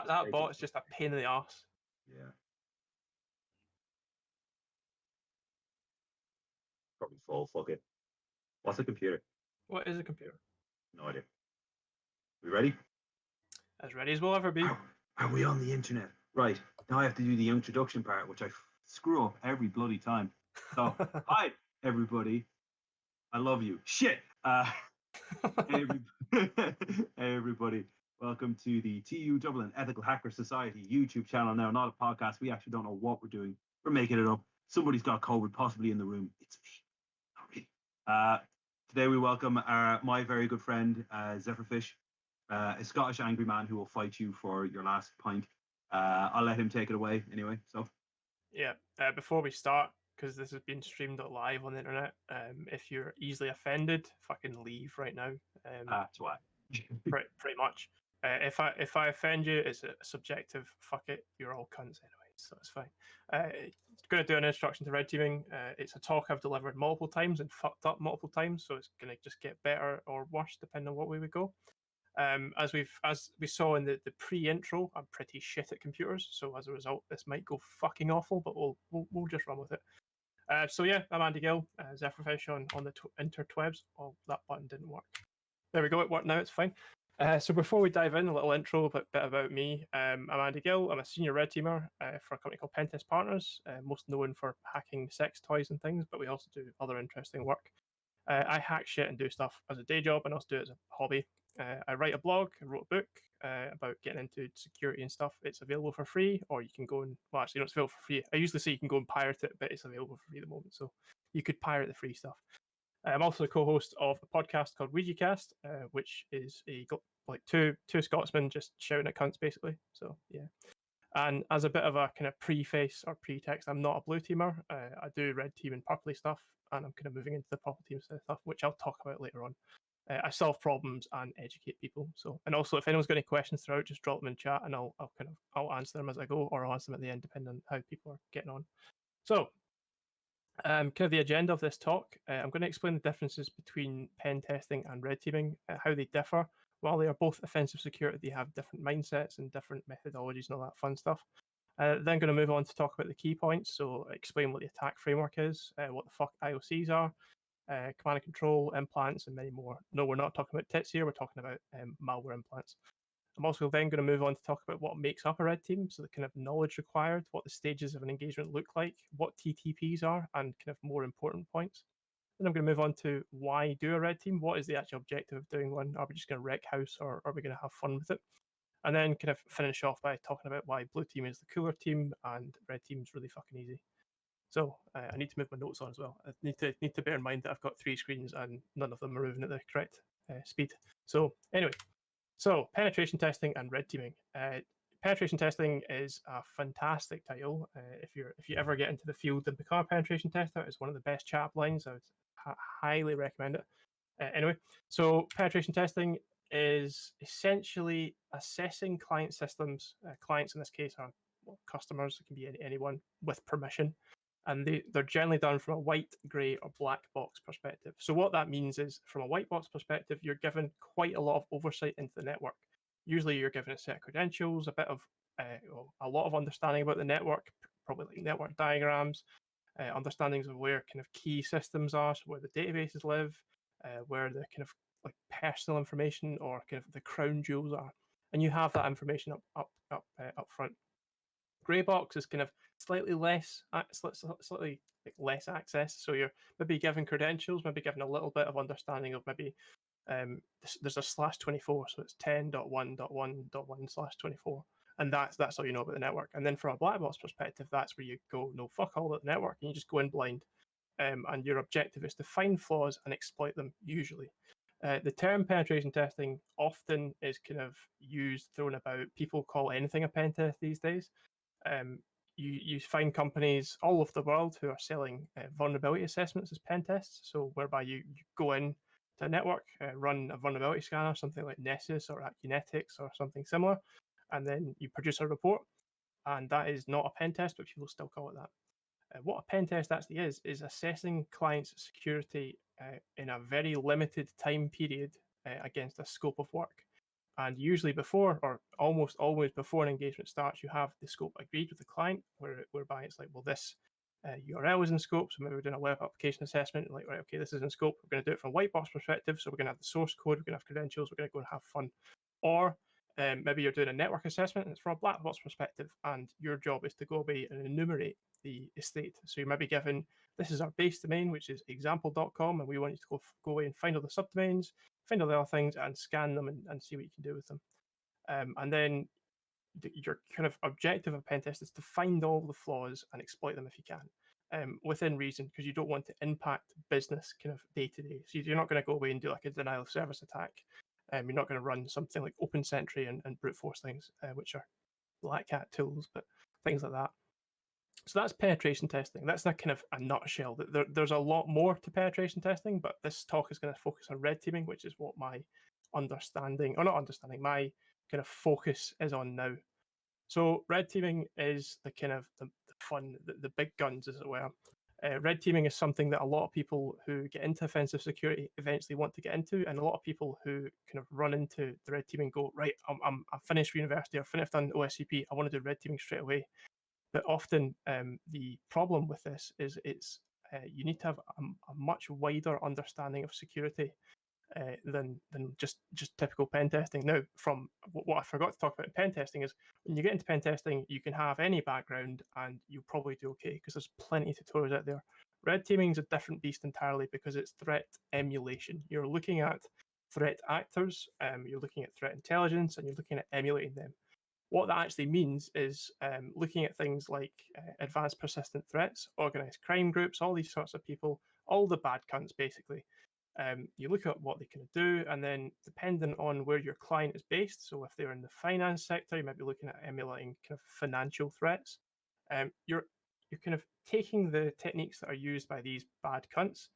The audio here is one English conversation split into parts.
That bot's just a pain in the arse. Yeah. Probably full. Fuck it. What's a computer? What is a computer? No idea. We ready? As ready as we'll ever be. Are we on the internet? Right. Now I have to do the introduction part, which I screw up every bloody time. So, hi, everybody. I love you. Shit. Everybody, welcome to the TUDublin Ethical Hacker Society YouTube channel. Now, not a podcast. We actually don't know what we're doing. We're making it up. Somebody's got COVID, possibly in the room. It's me. Not really. Today we welcome my very good friend, Zeph, a Scottish angry man who will fight you for your last pint. I'll let him take it away anyway. So, yeah. Before we start, because this has been streamed live on the internet, if you're easily offended, fucking leave right now. that's why. pretty much. If I offend you, it's a subjective. Fuck it, you're all cunts anyway, so it's fine. Going to do an introduction to red teaming. It's a talk I've delivered multiple times and fucked up multiple times, so it's going to just get better or worse depending on what way we go. As we saw in the pre-intro, I'm pretty shit at computers, so as a result, this might go fucking awful, but we'll just run with it. So yeah, I'm Andy Gill, Zeph on the interwebs. Oh, that button didn't work. There we go, it worked now, it's fine. So before we dive in, a little intro, a bit about me. I'm Andy Gill. I'm a senior red teamer for a company called Pentest Partners, most known for hacking sex toys and things, but we also do other interesting work. I hack shit and do stuff as a day job and also do it as a hobby. I write a blog, I wrote a book about getting into security and stuff. It's available for free, or you can go and, well, actually, no, it's available for free. I usually say you can go and pirate it, but it's available for free at the moment, so you could pirate the free stuff. I'm also the co-host of a podcast called WouijaCast, which is two Scotsmen just shouting at cunts, basically. So, yeah. And as a bit of a kind of preface or pretext, I'm not a blue teamer. I do red team and purpley stuff, and I'm kind of moving into the purple team stuff, which I'll talk about later on. I solve problems and educate people. So, and also, if anyone's got any questions throughout, just drop them in chat, and I'll answer them as I go, or I'll answer them at the end, depending on how people are getting on. So, kind of the agenda of this talk, I'm going to explain the differences between pen testing and red teaming, how they differ. While they are both offensive security, they have different mindsets and different methodologies and all that fun stuff. Then going to move on to talk about the key points, so explain what the attack framework is, what the fuck IOCs are, command and control, implants, and many more. No, we're not talking about tits here, we're talking about malware implants. I'm also then going to move on to talk about what makes up a red team, so the kind of knowledge required, what the stages of an engagement look like, what TTPs are, and kind of more important points. Then I'm going to move on to why do a red team? What is the actual objective of doing one? Are we just going to wreck house, or are we going to have fun with it? And then kind of finish off by talking about why blue team is the cooler team and red team is really fucking easy. So I need to move my notes on as well. I need to bear in mind that I've got 3 screens and none of them are moving at the correct speed. So anyway, so penetration testing and red teaming. Penetration testing is a fantastic title. If you ever get into the field and become a penetration tester, it's one of the best chat lines. I would highly recommend it. Anyway, so penetration testing is essentially assessing client systems. Clients in this case are customers. It can be anyone with permission, and they're generally done from a white, grey, or black box perspective. So what that means is, from a white box perspective, you're given quite a lot of oversight into the network. Usually you're given a set of credentials, a lot of understanding about the network, probably like network diagrams, understandings of where kind of key systems are, so where the databases live, where the kind of like personal information or kind of the crown jewels are, and you have that information up front. Grey box is kind of slightly less access, so you're maybe given credentials, maybe given a little bit of understanding of maybe there's a /24, so it's 10.1.1.1/24, and that's all you know about the network. And then from a black box perspective, that's where you go, no, fuck all at the network, and you just go in blind. And your objective is to find flaws and exploit them, usually. The term penetration testing often is kind of thrown about. People call anything a pen test these days. You find companies all over the world who are selling vulnerability assessments as pen tests, so whereby you go in to a network, run a vulnerability scanner, something like Nessus or Acunetics or something similar, and then you produce a report, and that is not a pen test, but people still call it that. What a pen test actually is assessing clients' security in a very limited time period against a scope of work. And usually before, or almost always before an engagement starts, you have the scope agreed with the client, whereby it's like, well, this URL is in scope, so maybe we're doing a web application assessment, like, right, okay, this is in scope, we're going to do it from a white box perspective, so we're going to have the source code, we're going to have credentials, we're going to go and have fun. Or maybe you're doing a network assessment and it's from a black box perspective, and your job is to go away and enumerate the estate. So you might be given, this is our base domain, which is example.com, and we want you to go away and find all the subdomains, find all the other things, and scan them and see what you can do with them. And then your kind of objective of a pen test is to find all the flaws and exploit them if you can, within reason, because you don't want to impact business kind of day to day. So you're not going to go away and do like a denial of service attack. You're not going to run something like Open Sentry and brute force things, which are black hat tools, but things like that. So that's penetration testing. That's not kind of a nutshell. There's a lot more to penetration testing, but this talk is going to focus on red teaming, which is what my understanding, or not understanding, my kind of focus is on now. So red teaming is the kind of the fun, the big guns, as it were. Red teaming is something that a lot of people who get into offensive security eventually want to get into, and a lot of people who kind of run into the red teaming go, right, I'm finished university, I've done OSCP, I want to do red teaming straight away. But often the problem with this is you need to have a much wider understanding of security than just typical pen testing. Now, from what I forgot to talk about in pen testing is when you get into pen testing, you can have any background and you'll probably do okay because there's plenty of tutorials out there. Red teaming is a different beast entirely because it's threat emulation. You're looking at threat actors, you're looking at threat intelligence, and you're looking at emulating them. What that actually means is looking at things like advanced persistent threats, organized crime groups, all these sorts of people, all the bad cunts basically. You look at what they can do, and then depending on where your client is based, so if they're in the finance sector, you might be looking at emulating kind of financial threats. You're kind of taking the techniques that are used by these bad cunts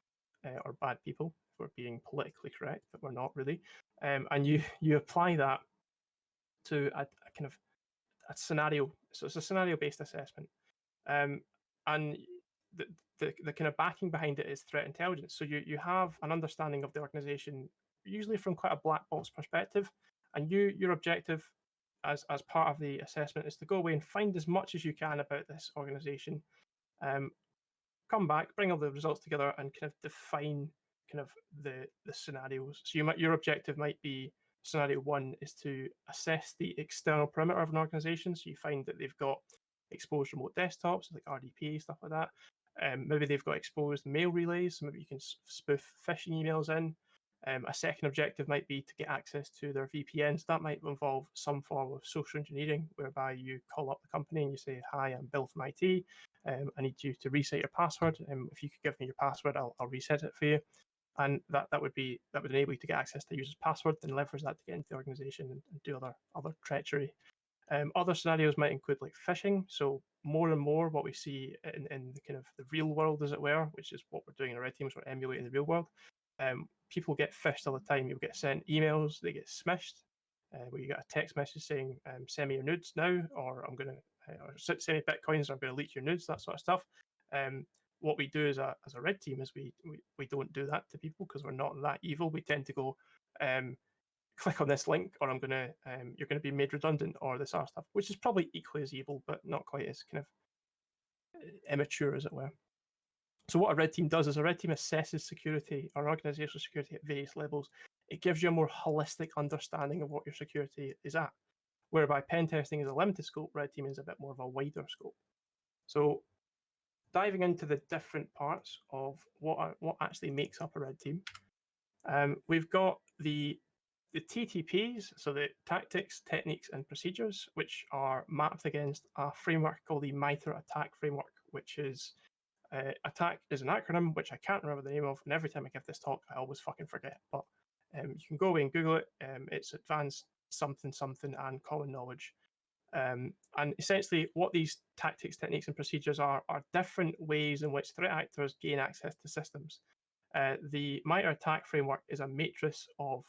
or bad people, if we're being politically correct, but we're not really, and you apply that to a kind of a scenario. So it's a scenario-based assessment, and the kind of backing behind it is threat intelligence. So you have an understanding of the organization, usually from quite a black box perspective, and your objective as part of the assessment is to go away and find as much as you can about this organization, come back, bring all the results together, and kind of define kind of the scenarios. So your objective might be, scenario one is to assess the external perimeter of an organization. So you find that they've got exposed remote desktops, like RDP, stuff like that. Maybe they've got exposed mail relays, so maybe you can spoof phishing emails in. A second objective might be to get access to their VPNs. That might involve some form of social engineering, whereby you call up the company and you say, "Hi, I'm Bill from IT. I need you to reset your password. If you could give me your password, I'll reset it for you." And that would enable you to get access to users' password and leverage that to get into the organization and do other treachery. Other scenarios might include like phishing. So more and more what we see in the kind of the real world, as it were, which is what we're doing in our red teams, we're emulating the real world. People get phished all the time. You'll get sent emails, they get smished, where you get a text message saying, "Send me your nudes now," or "I'm going to send me bitcoins, or I'm going to leak your nudes," that sort of stuff. What we do as a red team is we don't do that to people because we're not that evil. We tend to go, click on this link, or you're going to be made redundant, or this other stuff, which is probably equally as evil, but not quite as kind of immature, as it were. So what a red team does is a red team assesses security or organizational security at various levels. It gives you a more holistic understanding of what your security is at, whereby pen testing is a limited scope, red team is a bit more of a wider scope. So diving into the different parts of what actually makes up a red team, we've got the TTPs, so the tactics, techniques, and procedures, which are mapped against a framework called the MITRE ATT&CK framework, which is ATT&CK is an acronym which I can't remember the name of, and every time I give this talk, I always fucking forget. But you can go away and Google it. It's advanced something and common knowledge. And essentially, what these tactics, techniques, and procedures are different ways in which threat actors gain access to systems. The MITRE ATT&CK framework is a matrix of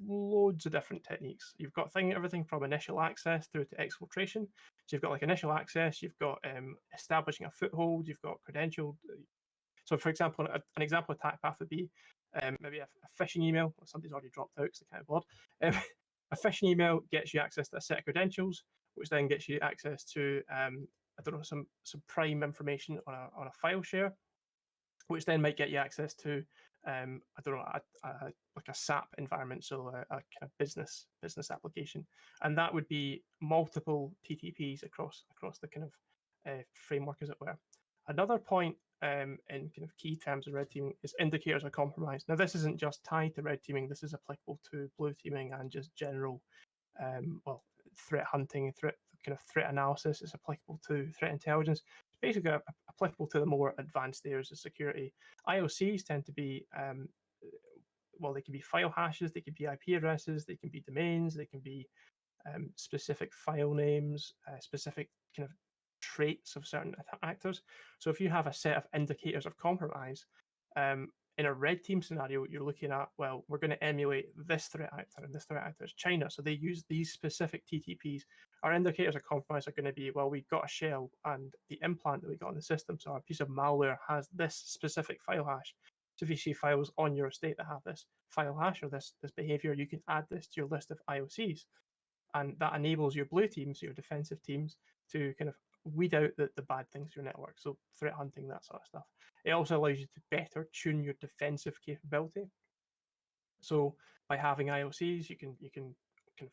loads of different techniques. You've got everything from initial access through to exfiltration. So you've got like initial access, you've got establishing a foothold, you've got credential. So for example, an example attack path would be maybe a phishing email. Well, somebody's already dropped out because they can't board. A phishing email gets you access to a set of credentials, which then gets you access to I don't know, some prime information on a file share, which then might get you access to I don't know, like a SAP environment, so a kind of business application, and that would be multiple TTPs across the kind of framework, as it were. Another point in kind of key terms of red teaming is indicators of compromise. Now, this isn't just tied to red teaming. This is applicable to blue teaming and just general, well, threat hunting, threat analysis. It's applicable to threat intelligence. It's basically applicable to the more advanced areas of security. IOCs tend to be, well, they can be file hashes, they can be IP addresses, they can be domains, they can be specific file names, specific kind of traits of certain actors. So if you have a set of indicators of compromise, in a red team scenario, you're looking at, well, we're going to emulate this threat actor, and this threat actor is China. So they use these specific TTPs. Our indicators of compromise are going to be, well, we've got a shell and the implant that we got in the system. So our piece of malware has this specific file hash. So if you see files on your estate that have this file hash or this behavior, you can add this to your list of IOCs. And that enables your blue teams, your defensive teams, to kind of weed out the bad things in your network. So threat hunting, that sort of stuff. It also allows you to better tune your defensive capability. So by having IOCs, you can kind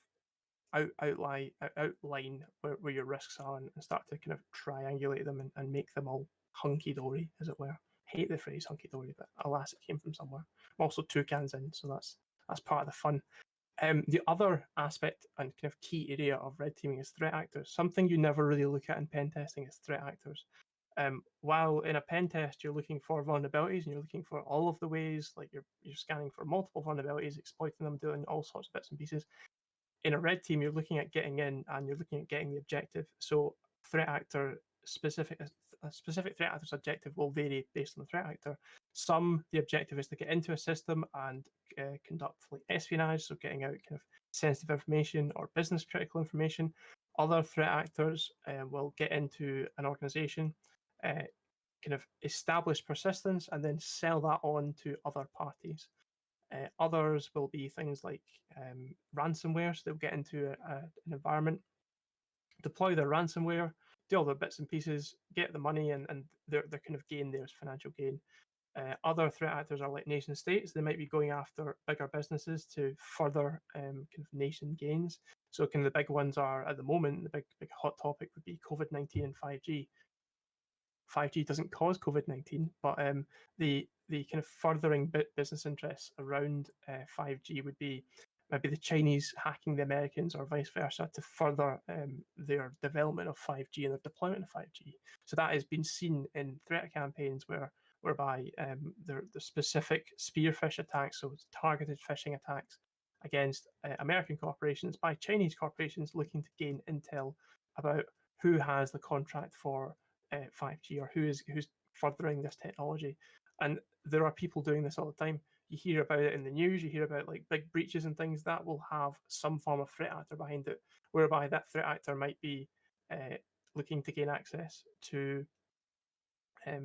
of outline where your risks are and start to kind of triangulate them and make them all hunky-dory, as it were. Hate the phrase hunky-dory, but alas, it came from somewhere. I'm also toucans in, so that's part of the fun. The other aspect and kind of key area of red teaming is threat actors. Something you never really look at in pen testing is threat actors. While in a pen test you're looking for vulnerabilities and you're looking for all of the ways, like you're scanning for multiple vulnerabilities, exploiting them, doing all sorts of bits and pieces. In a red team, you're looking at getting in and you're looking at getting the objective. So threat actor specific a specific threat actor's objective will vary based on the threat actor. Some, the objective is to get into a system and conduct like espionage, so getting out kind of sensitive information or business critical information. Other threat actors will get into an organization, kind of establish persistence, and then sell that on to other parties. Others will be things like ransomware, so they'll get into an environment, deploy their ransomware, do all the bits and pieces, get the money, and their kind of gain there is financial gain. Other threat actors are like nation states. They might be going after bigger businesses to further kind of nation gains. So kind of the big ones are at the moment, the big hot topic would be COVID-19 and 5G. 5G doesn't cause COVID-19, but the kind of furthering business interests around 5G would be maybe the Chinese hacking the Americans or vice versa to further their development of 5G and their deployment of 5G. So that has been seen in threat campaigns whereby the specific spearfish attacks, so targeted phishing attacks against American corporations by Chinese corporations looking to gain intel about who has the contract for 5G or who's furthering this technology. And there are people doing this all the time. You hear about it in the news, you hear about like big breaches and things that will have some form of threat actor behind it, whereby that threat actor might be looking to gain access to,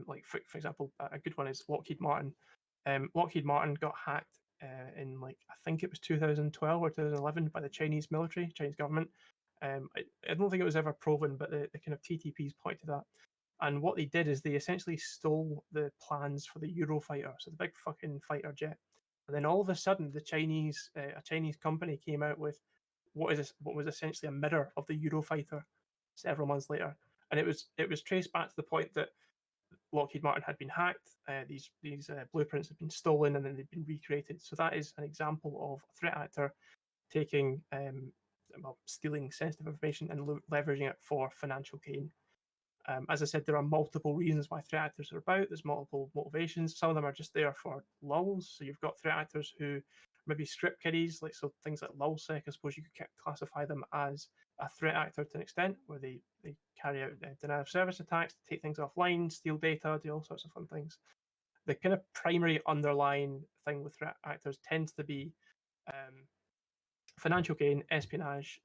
like for example, a good one is Lockheed Martin. Lockheed Martin got hacked in like, I think it was 2012 or 2011 by the Chinese military, Chinese government. I don't think it was ever proven, but the kind of TTPs point to that. And what they did is they essentially stole the plans for the Eurofighter, so the big fucking fighter jet. And then all of a sudden, a Chinese company came out with what was essentially a mirror of the Eurofighter several months later, and it was traced back to the point that Lockheed Martin had been hacked. These blueprints had been stolen, and then they've been recreated. So that is an example of a threat actor taking, stealing sensitive information and leveraging it for financial gain. As I said, there are multiple reasons why threat actors are about. There's multiple motivations. Some of them are just there for lulls. So you've got threat actors who maybe script kiddies, like so things like lulsec. I suppose you could classify them as a threat actor to an extent, where they carry out denial of service attacks, take things offline, steal data, do all sorts of fun things. The kind of primary underlying thing with threat actors tends to be financial gain, espionage,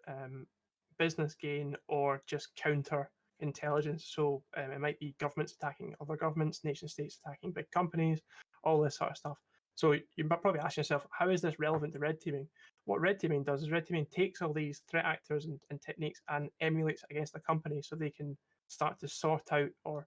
business gain, or just counter intelligence. So it might be governments attacking other governments, nation states attacking big companies, all this sort of stuff. So you might probably ask yourself, how is this relevant to red teaming? What red teaming does is red teaming takes all these threat actors and techniques and emulates it against a company so they can start to sort out or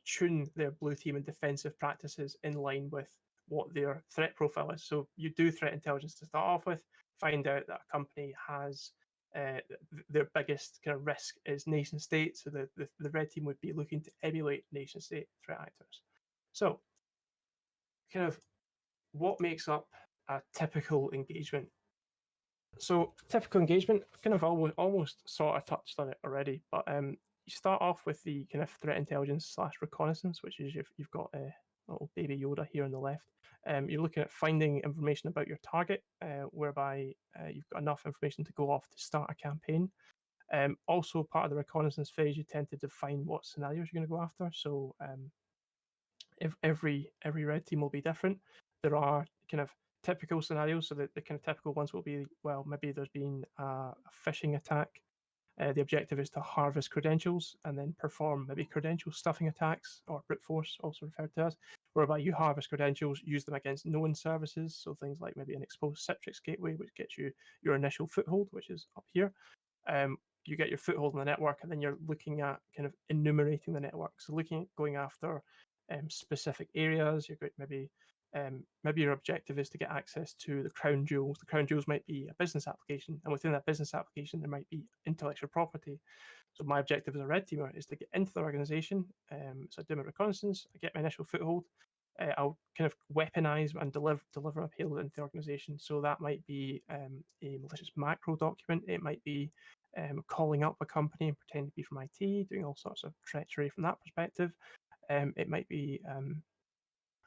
tune their blue team and defensive practices in line with what their threat profile is. So you do threat intelligence to start off with, find out that a company has their biggest kind of risk is nation state. So the red team would be looking to emulate nation state threat actors. So kind of what makes up a typical engagement? So typical engagement, kind of almost sort of touched on it already, but you start off with the kind of threat intelligence / reconnaissance, which is you've got a little baby Yoda here on the left. You're looking at finding information about your target, whereby you've got enough information to go off to start a campaign. Also, part of the reconnaissance phase, you tend to define what scenarios you're going to go after. So if every red team will be different. There are kind of typical scenarios, so the kind of typical ones will be, well, maybe there's been a phishing attack. The objective is to harvest credentials and then perform maybe credential stuffing attacks, or brute force, also referred to as, whereby you harvest credentials, use them against known services, so things like maybe an exposed Citrix gateway, which gets you your initial foothold, which is up here. You get your foothold in the network, and then you're looking at kind of enumerating the network. So looking at going after specific areas. You're going maybe your objective is to get access to the crown jewels. The crown jewels might be a business application, and within that business application, there might be intellectual property. So my objective as a red teamer is to get into the organization. So I do my reconnaissance, I get my initial foothold. I'll kind of weaponize and deliver a payload into the organization. So that might be a malicious macro document. It might be calling up a company and pretending to be from IT, doing all sorts of treachery from that perspective. It might be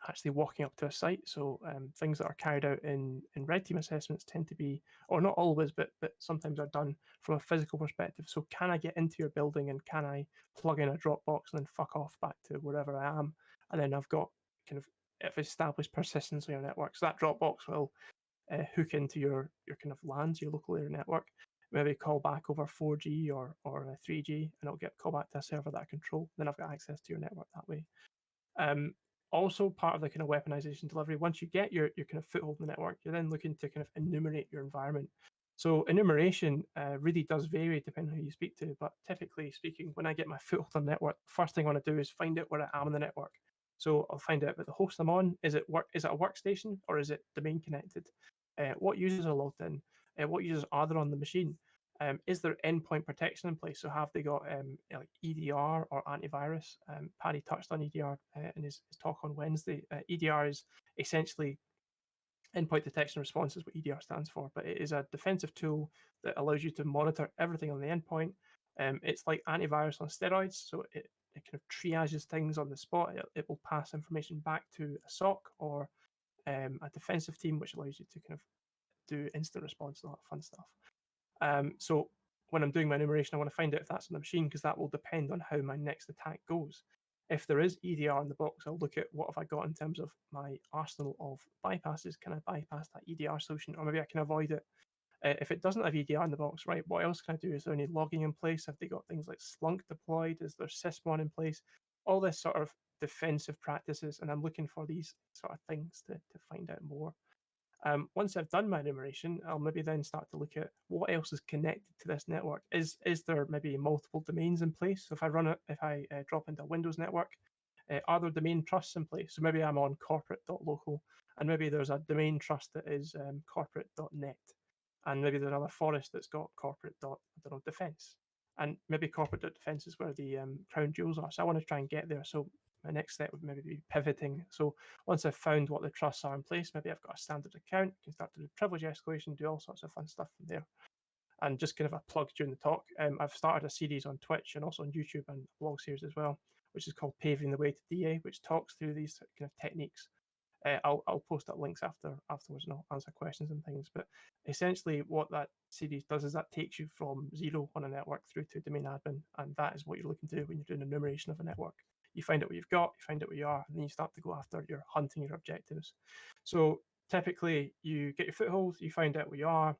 actually walking up to a site. So things that are carried out in red team assessments tend to be, or not always, but sometimes are done from a physical perspective. So can I get into your building and can I plug in a Dropbox and then fuck off back to wherever I am? And then I've got kind of established persistence on your network. So that Dropbox will hook into your kind of LANs, your local area network. Maybe call back over 4G or 3G, and it'll get call back to a server that I control. Then I've got access to your network that way. Also, part of the kind of weaponization delivery, once you get your kind of foothold in the network, you're then looking to kind of enumerate your environment. So enumeration really does vary depending on who you speak to, but typically speaking, when I get my foothold on the network, the first thing I want to do is find out where I am on the network. So I'll find out about the host I'm on. Is it a workstation or is it domain connected? What users are logged in? What users are there on the machine? Is there endpoint protection in place? So have they got like EDR or antivirus? Paddy touched on EDR in his talk on Wednesday. EDR is essentially endpoint detection response is what EDR stands for, but it is a defensive tool that allows you to monitor everything on the endpoint. It's like antivirus on steroids, so it kind of triages things on the spot. It will pass information back to a SOC or a defensive team, which allows you to kind of do instant response and all that fun stuff. So when I'm doing my enumeration, I want to find out if that's on the machine, because that will depend on how my next attack goes. If there is EDR in the box, I'll look at what have I got in terms of my arsenal of bypasses. Can I bypass that EDR solution, or maybe I can avoid it? If it doesn't have EDR in the box, right, what else can I do? Is there any logging in place? Have they got things like Slunk deployed? Is there Sysmon in place? All this sort of defensive practices, and I'm looking for these sort of things to find out more. Once I've done my enumeration, I'll maybe then start to look at what else is connected to this network. Is there maybe multiple domains in place? So if I drop into a Windows network, are there domain trusts in place? So maybe I'm on corporate.local, and maybe there's a domain trust that is corporate.net, and maybe there's another forest that's got corporate.defense, and maybe corporate.defense is where the crown jewels are. So I want to try and get there. So my next step would maybe be pivoting. So once I've found what the trusts are in place, maybe I've got a standard account, can start to do privilege escalation, do all sorts of fun stuff from there. And just kind of a plug during the talk, I've started a series on Twitch and also on YouTube and a blog series as well, which is called Paving the Way to DA, which talks through these kind of techniques. I'll post up links afterwards and I'll answer questions and things. But essentially, what that series does is that takes you from zero on a network through to domain admin, and that is what you're looking to do when you're doing enumeration of a network. You find out what you've got, you find out where you are, and then you start to go after your hunting your objectives. So typically, you get your foothold, you find out where you are,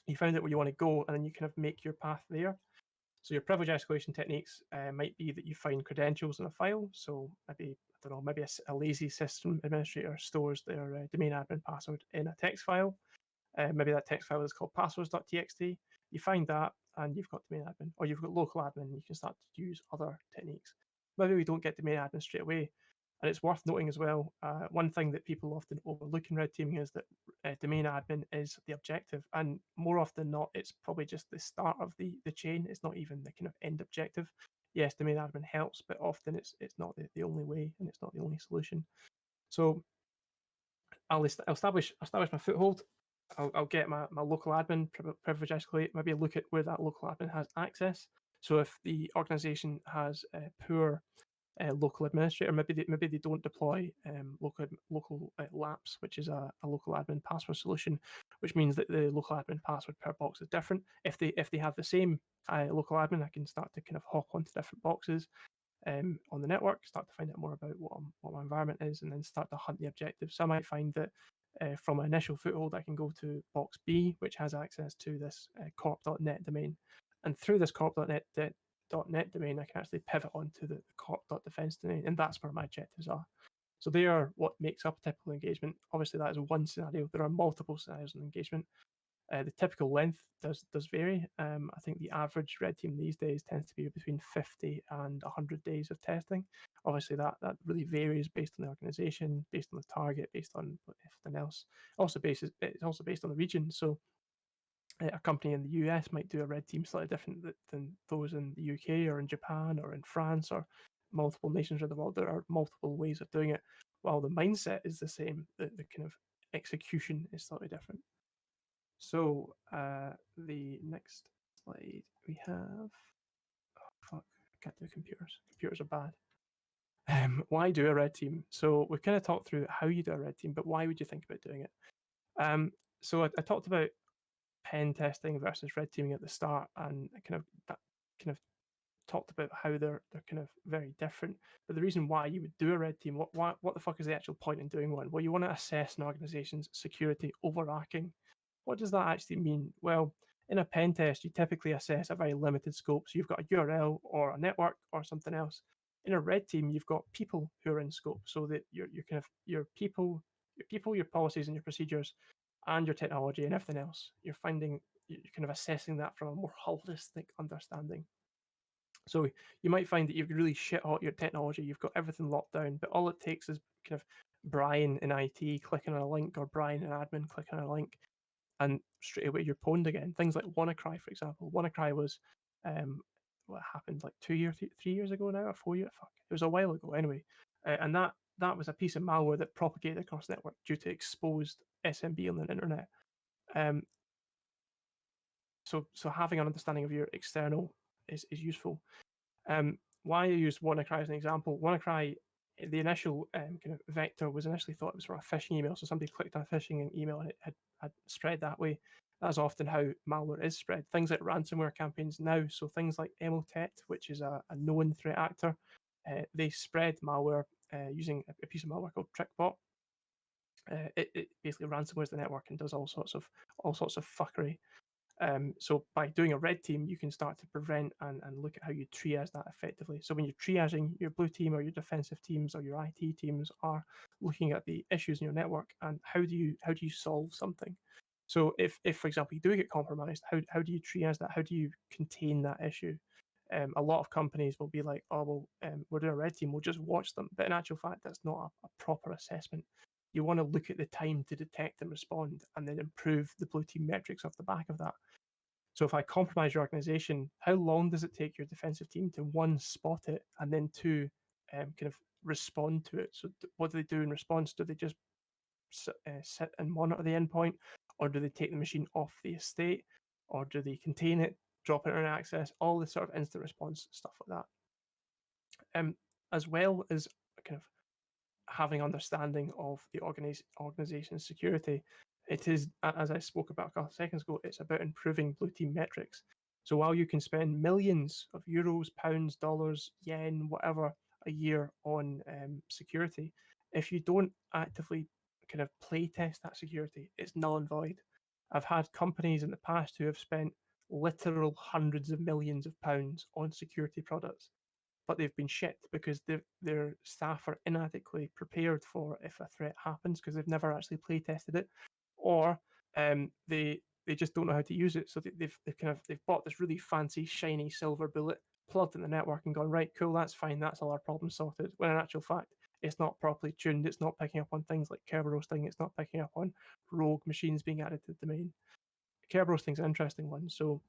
you find out where you want to go, and then you kind of make your path there. So your privilege escalation techniques might be that you find credentials in a file. So maybe, I don't know, maybe a lazy system administrator stores their domain admin password in a text file. Maybe that text file is called passwords.txt. You find that and you've got domain admin, or you've got local admin, and you can start to use other techniques. Maybe we don't get domain admin straight away. And it's worth noting as well, one thing that people often overlook in red teaming is that domain admin is the objective. And more often than not, it's probably just the start of the chain. It's not even the kind of end objective. Yes, domain admin helps, but often it's not the only way, and it's not the only solution. So I'll establish my foothold. I'll get my local admin privilege escalate. Maybe look at where that local admin has access. So if the organization has poor local administrator, maybe they don't deploy local LAPS, which is a local admin password solution, which means that the local admin password per box is different. If they have the same local admin, I can start to kind of hop onto different boxes on the network, start to find out more about what my environment is, and then start to hunt the objectives. So I might find that from an initial foothold, I can go to box B, which has access to this corp.net domain. And through this corp.net domain, I can actually pivot onto the corp.defense domain, and that's where my objectives are. So they are what makes up a typical engagement. Obviously, that is one scenario. There are multiple scenarios in engagement. The typical length does vary. I think the average red team these days tends to be between 50 and 100 days of testing. Obviously, that really varies based on the organization, based on the target, based on everything else. It's also based on the region. So a company in the US might do a red team slightly different than those in the UK or in Japan or in France or multiple nations around the world. There are multiple ways of doing it. While the mindset is the same, the kind of execution is slightly different. So the next slide we have. Oh, fuck, I can't do computers. Computers are bad. Why do a red team? So we've kind of talked through how you do a red team, but why would you think about doing it? So I talked about pen testing versus red teaming at the start, and I kind of talked about how they're kind of very different. But the reason why you would do a red team, what the fuck is the actual point in doing one? Well, you want to assess an organization's security overarching. What does that actually mean? Well, in a pen test, you typically assess a very limited scope. So you've got a URL or a network or something else. In a red team, you've got people who are in scope. So that your kind of your people, your policies and your procedures, and your technology and everything else. You're kind of assessing that from a more holistic understanding. So you might find that you've really shit hot your technology, you've got everything locked down, but all it takes is kind of Brian in IT clicking on a link or Brian in admin clicking on a link, and straight away you're pwned again. Things like WannaCry, for example. WannaCry was what happened like 3 years ago now, or 4 years? Fuck, it was a while ago anyway. And that was a piece of malware that propagated across the network due to exposed SMB on the internet. So having an understanding of your external is useful. Why I used WannaCry as an example. WannaCry, the initial kind of vector was initially thought it was from a phishing email. So somebody clicked on a phishing email and it had spread that way. That's often how malware is spread. Things like ransomware campaigns now, so things like Emotet, which is a known threat actor, they spread malware using a piece of malware called TrickBot. It basically ransomwares the network and does all sorts of fuckery. So by doing a red team, you can start to prevent and look at how you triage that effectively. So when you're triaging, your blue team or your defensive teams or your IT teams are looking at the issues in your network and how do you solve something. So if for example you do get compromised, how do you triage that? How do you contain that issue? A lot of companies will be like, oh well, we're doing a red team, we'll just watch them. But in actual fact, that's not a proper assessment. You want to look at the time to detect and respond, and then improve the blue team metrics off the back of that. So if I compromise your organization, how long does it take your defensive team to one, spot it, and then two, kind of respond to it? So what do they do in response? Do they just sit and monitor the endpoint, or do they take the machine off the estate, or do they contain it, drop internet access, all this sort of instant response stuff like that. As well as kind of having understanding of the organization's security, it is, as I spoke about a couple of seconds ago, it's about improving blue team metrics. So while you can spend millions of euros, pounds, dollars, yen, whatever a year on security, if you don't actively kind of play test that security, it's null and void. I've had companies in the past who have spent literal hundreds of millions of pounds on security products, but they've been shit because their staff are inadequately prepared for if a threat happens because they've never actually play tested it, or they just don't know how to use it. So they've bought this really fancy shiny silver bullet, plugged in the network, and gone, right, cool, that's fine, that's all our problems sorted. When in actual fact, it's not properly tuned. It's not picking up on things like curve roasting. It's not picking up on rogue machines being added to the domain. Curve roasting is an interesting one. So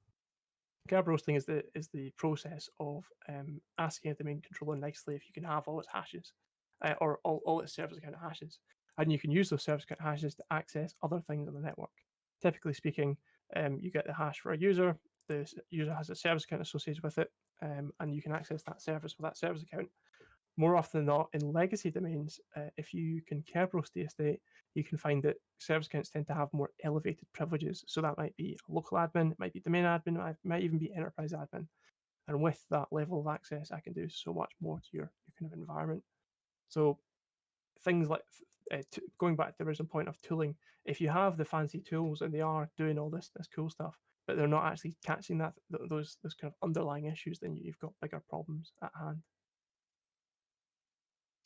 curve roasting is the process of asking a domain controller nicely if you can have all its hashes, or all its service account hashes, and you can use those service account hashes to access other things on the network. Typically speaking, you get the hash for a user. The user has a service account associated with it, and you can access that service with that service account. More often than not, in legacy domains, if you can curve roast the estate, you can find that service accounts tend to have more elevated privileges. So that might be a local admin, it might be domain admin, it might even be enterprise admin. And with that level of access, I can do so much more to your kind of environment. So things like going back to the original point of tooling, if you have the fancy tools and they are doing all this cool stuff, but they're not actually catching those kind of underlying issues, then you've got bigger problems at hand.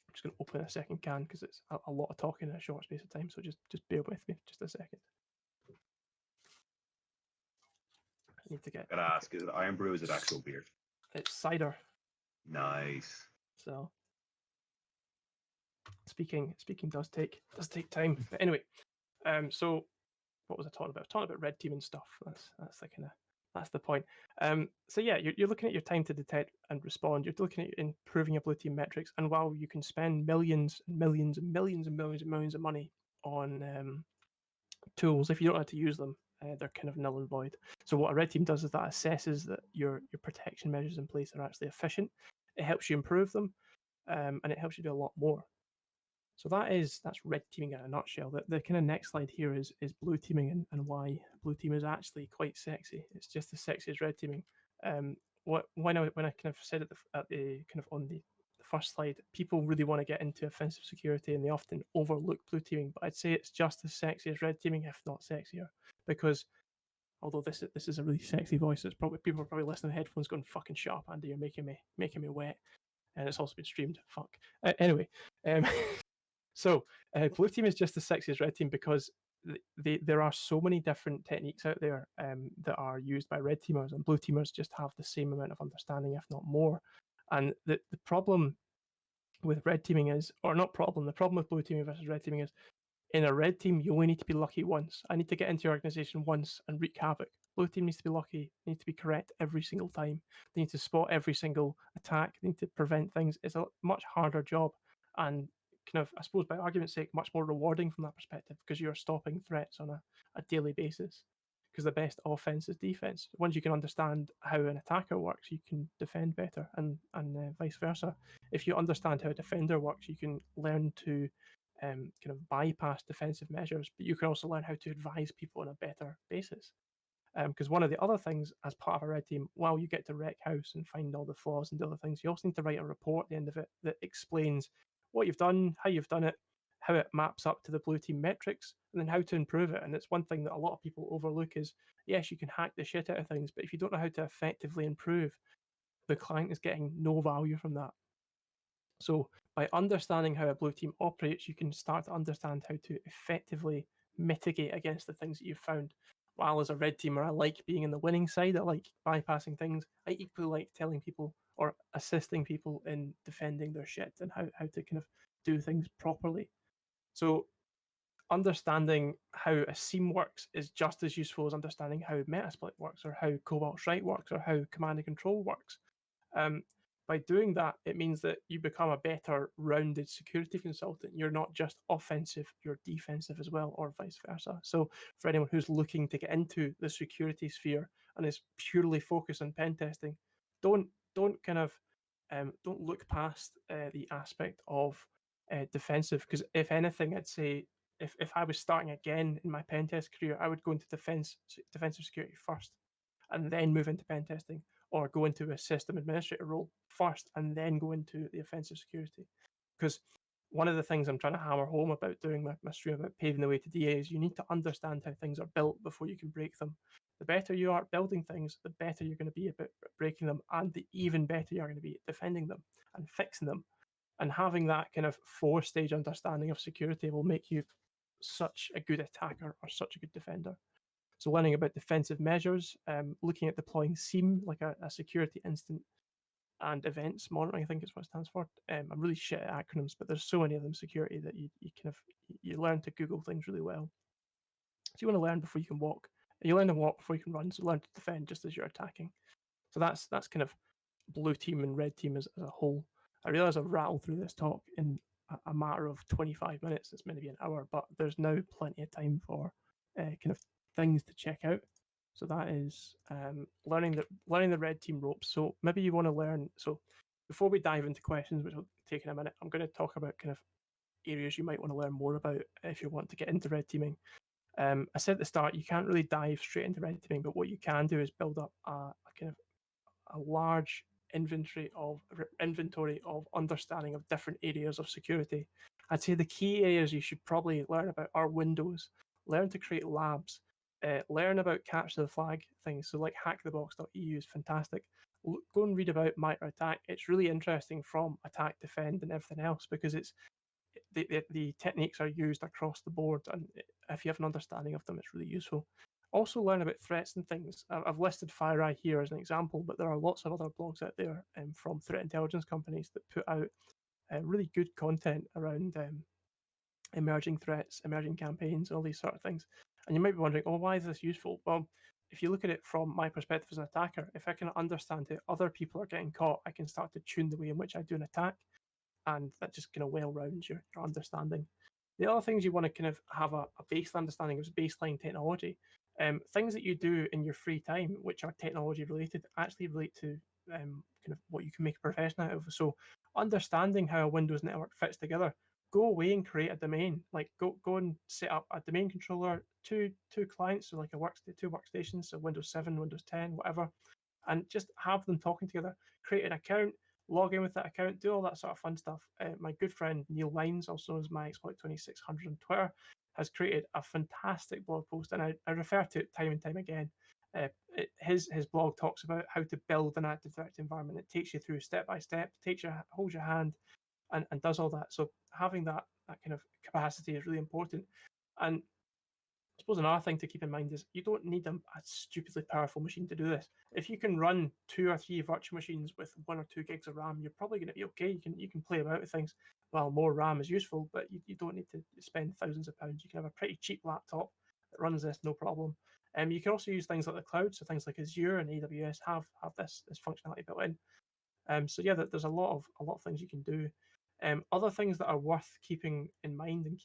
I'm just going to open a second can because it's a lot of talking in a short space of time. So just bear with me just a second. I need to get. Gotta ask, is it Iron Brew? Is it actual beer? It's cider. Nice. So speaking does take time. But anyway, so what was I talking about? I was talking about red team and stuff. That's the point. So yeah, you're looking at your time to detect and respond. You're looking at improving your blue team metrics. And while you can spend millions and millions and millions and millions and millions of money on tools, if you don't know how to use them, they're kind of null and void. So what a red team does is that assesses that your protection measures in place are actually efficient. It helps you improve them, and it helps you do a lot more. So that's red teaming in a nutshell. The kind of next slide here is blue teaming and why blue team is actually quite sexy. It's just as sexy as red teaming. When I kind of said at the kind of on the first slide, people really want to get into offensive security and they often overlook blue teaming. But I'd say it's just as sexy as red teaming, if not sexier, because although this is a really sexy voice, it's probably people are probably listening to headphones going, "Fucking shut up, Andy, you're making me wet," and it's also been streamed. Fuck. Anyway. So blue team is just as sexy as red team because there are so many different techniques out there that are used by red teamers, and blue teamers just have the same amount of understanding, if not more. And the problem with red teaming is, or not problem, the problem with blue teaming versus red teaming is, in a red team, you only need to be lucky once. I need to get into your organization once and wreak havoc. Blue team needs to be lucky. They need to be correct every single time. They need to spot every single attack. They need to prevent things. It's a much harder job, and kind of, I suppose, by argument's sake, much more rewarding from that perspective because you're stopping threats on a daily basis. Because the best offense is defense. Once you can understand how an attacker works, you can defend better, and vice versa. If you understand how a defender works, you can learn to kind of bypass defensive measures, but you can also learn how to advise people on a better basis. Because one of the other things as part of a red team, while you get to wreck house and find all the flaws and the other things, you also need to write a report at the end of it that explains what you've done, how you've done it, how it maps up to the blue team metrics, and then how to improve it. And it's one thing that a lot of people overlook is, yes, you can hack the shit out of things, but if you don't know how to effectively improve, the client is getting no value from that. So by understanding how a blue team operates, you can start to understand how to effectively mitigate against the things that you've found. While as a red teamer, I like being in the winning side. I like bypassing things. I equally like telling people or assisting people in defending their shit and how to kind of do things properly. So understanding how a seam works is just as useful as understanding how Metasploit works or how Cobalt Strike works or how command and control works. By doing that, it means that you become a better rounded security consultant. You're not just offensive, you're defensive as well, or vice versa. So for anyone who's looking to get into the security sphere and is purely focused on pen testing, don't kind of don't look past the aspect of defensive, because if anything, I'd say if I was starting again in my pen test career, I would go into defensive security first and then move into pen testing, or go into a system administrator role first and then go into the offensive security. Because one of the things I'm trying to hammer home about doing my stream about paving the way to DA is you need to understand how things are built before you can break them. The better you are at building things, the better you're going to be about breaking them, and the even better you're going to be at defending them and fixing them. And having that kind of 4-stage understanding of security will make you such a good attacker or such a good defender. So learning about defensive measures, looking at deploying SIEM, like a security incident and events monitoring, I think is what it stands for. I'm really shit at acronyms, but there's so many of them security that you learn to Google things really well. So you want to learn before you can walk. You learn to walk before you can run, so learn to defend just as you're attacking. So that's kind of blue team and red team as a whole. I realize I've rattled through this talk in a matter of 25 minutes. It's meant to be an hour, but there's now plenty of time for kind of things to check out. So that is learning the red team ropes. So maybe you want to learn. So before we dive into questions, which will take in a minute, I'm going to talk about kind of areas you might want to learn more about if you want to get into red teaming. I said at the start, you can't really dive straight into red teaming, but what you can do is build up a kind of a large inventory of understanding of different areas of security. I'd say the key areas you should probably learn about are Windows. Learn to create labs. Learn about capture the flag things. So like hackthebox.eu is fantastic. Go and read about MITRE ATT&CK. It's really interesting from attack, defend, and everything else because it's the techniques are used across the board, and if you have an understanding of them, it's really useful. Also learn about threats and things. I've listed FireEye here as an example, but there are lots of other blogs out there from threat intelligence companies that put out really good content around emerging threats, emerging campaigns, all these sort of things. And you might be wondering, oh, why is this useful? Well, if you look at it from my perspective as an attacker, if I can understand how other people are getting caught, I can start to tune the way in which I do an attack, and that just kind of well rounds your understanding. The other things you want to kind of have a baseline understanding is baseline technology. Things that you do in your free time, which are technology related, actually relate to kind of what you can make a profession out of. So understanding how a Windows network fits together, go away and create a domain. Like go and set up a domain controller, two clients, so like two workstations, so Windows 7, Windows 10, whatever, and just have them talking together. Create an account, log in with that account, do all that sort of fun stuff. My good friend Neil Lines, also known as my exploit 2600 on Twitter, has created a fantastic blog post, and I refer to it time and time again. His blog talks about how to build an active directory environment. It takes you through step by step, holds your hand, and does all that. So having that kind of capacity is really important. And I suppose another thing to keep in mind is you don't need a stupidly powerful machine to do this. If you can run 2 or 3 virtual machines with 1 or 2 gigs of RAM, you're probably going to be okay. You can play about with things. Well, more RAM is useful, but you don't need to spend thousands of pounds. You can have a pretty cheap laptop that runs this no problem. You can also use things like the cloud, so things like Azure and AWS have this functionality built in. So yeah, there's a lot of things you can do. Other things that are worth keeping in mind and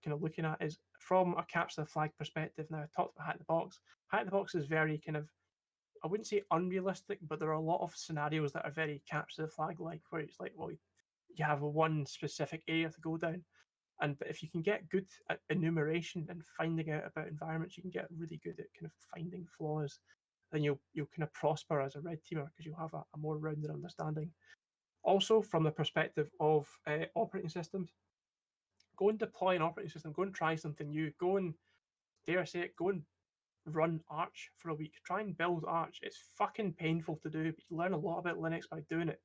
kind of looking at is from a capture the flag perspective. Now, I talked about Hack the Box. Hack the Box is very kind of, I wouldn't say unrealistic, but there are a lot of scenarios that are very capture the flag like, where it's like, well, you have one specific area to go down. But if you can get good at enumeration and finding out about environments, you can get really good at kind of finding flaws. Then you'll kind of prosper as a red teamer because you'll have a more rounded understanding. Also, from the perspective of operating systems, go and deploy an operating system. Go and try something new. Go and, dare I say it, go and run Arch for a week. Try and build Arch. It's fucking painful to do, but you learn a lot about Linux by doing it.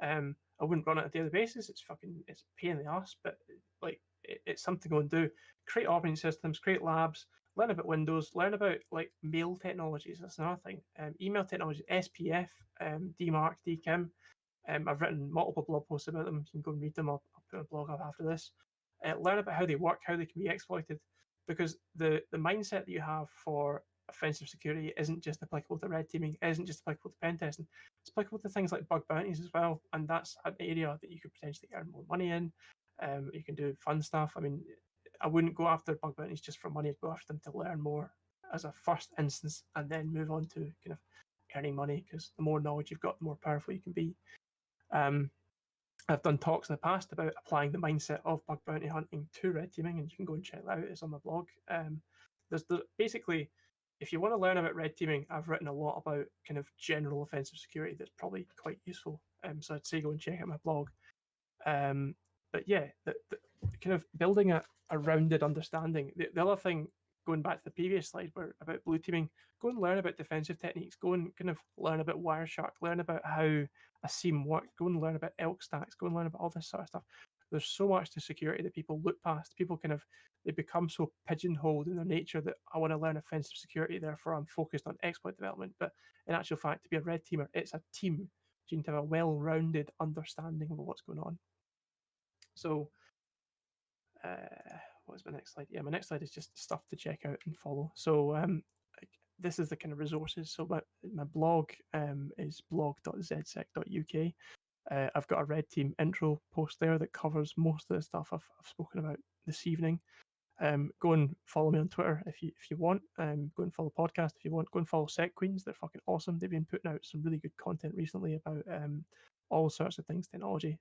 I wouldn't run it on a daily basis. It's a pain in the ass, but like it's something to go and do. Create operating systems, create labs, learn about Windows, learn about like mail technologies. That's another thing. Email technology, SPF, DMARC, DKIM. I've written multiple blog posts about them. You can go and read them. I'll put a blog up after this. Learn about how they work, how they can be exploited, because the mindset that you have for offensive security isn't just applicable to red teaming, isn't just applicable to pen testing. It's applicable to things like bug bounties as well, and that's an area that you could potentially earn more money in. You can do fun stuff. I mean, I wouldn't go after bug bounties just for money. I'd go after them to learn more as a first instance, and then move on to kind of earning money, because the more knowledge you've got, the more powerful you can be. I've done talks in the past about applying the mindset of bug bounty hunting to red teaming, and you can go and check that out. It's on my blog. There's basically, if you want to learn about red teaming, I've written a lot about kind of general offensive security that's probably quite useful. So I'd say go and check out my blog. But yeah, the kind of building a rounded understanding. The other thing going back to the previous slide where about blue teaming, go and learn about defensive techniques. Go and kind of learn about Wireshark. Learn about how a seam works. Go and learn about elk stacks. Go and learn about all this sort of stuff. There's so much to security that people look past. People they become so pigeonholed in their nature that I want to learn offensive security, therefore I'm focused on exploit development. But in actual fact, to be a red teamer, it's a team. You need to have a well-rounded understanding of what's going on. So, what's my next slide? Yeah, my next slide is just stuff to check out and follow. So, this is the kind of resources. So my blog is blog.zsec.uk. I've got a red team intro post there that covers most of the stuff I've spoken about this evening. Go and follow me on Twitter if you want. Go and follow the podcast if you want. Go and follow Sec Queens. They're fucking awesome. They've been putting out some really good content recently about all sorts of things, technology,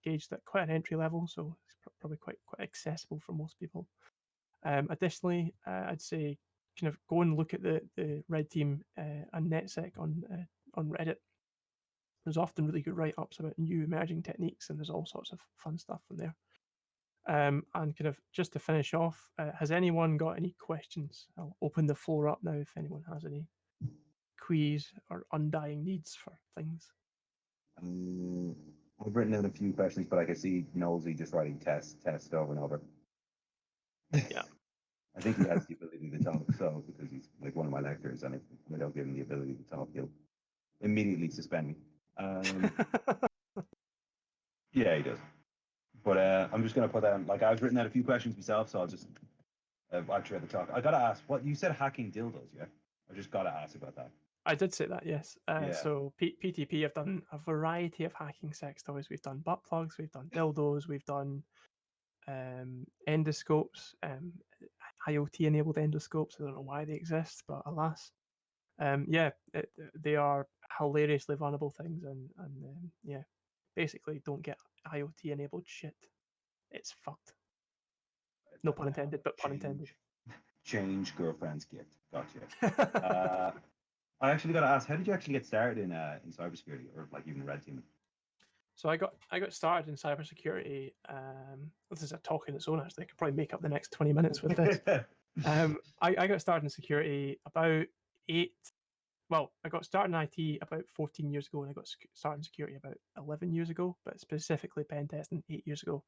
gauged at quite an entry level, so it's probably quite accessible for most people. Additionally, I'd say kind of go and look at the red team and NetSec on Reddit. There's often really good write-ups about new emerging techniques, and there's all sorts of fun stuff from there. And kind of just to finish off, has anyone got any questions? I'll open the floor up now if anyone has any queries or undying needs for things. I've written down a few questions, but I can see Nosy just writing test over and over. Yeah. I think he has the ability to talk, so because he's like one of my lecturers, and if I don't give him the ability to talk, he'll immediately suspend me. Yeah, he does. But I'm just gonna put down, like, I've written out a few questions myself, so I'll just actually at the talk. I gotta ask, what you said, hacking dildos, yeah? I just gotta ask about that. I did say that, yes. Yeah. So PTP have done a variety of hacking sex toys. We've done butt plugs, we've done dildos, we've done endoscopes, IoT-enabled endoscopes. I don't know why they exist, but alas. Yeah, they are hilariously vulnerable things, and yeah, basically don't get IoT-enabled shit. It's fucked. No pun intended, but pun intended. Change girlfriend's gift. Gotcha. I actually got to ask, how did you actually get started in cybersecurity, or like even red teaming? So I got started in cybersecurity. This is a talk in its own. Actually, I could probably make up the next 20 minutes with this. I got started in security about I got started in IT about 14 years ago, and I got started in security about 11 years ago, but specifically pen testing 8 years ago.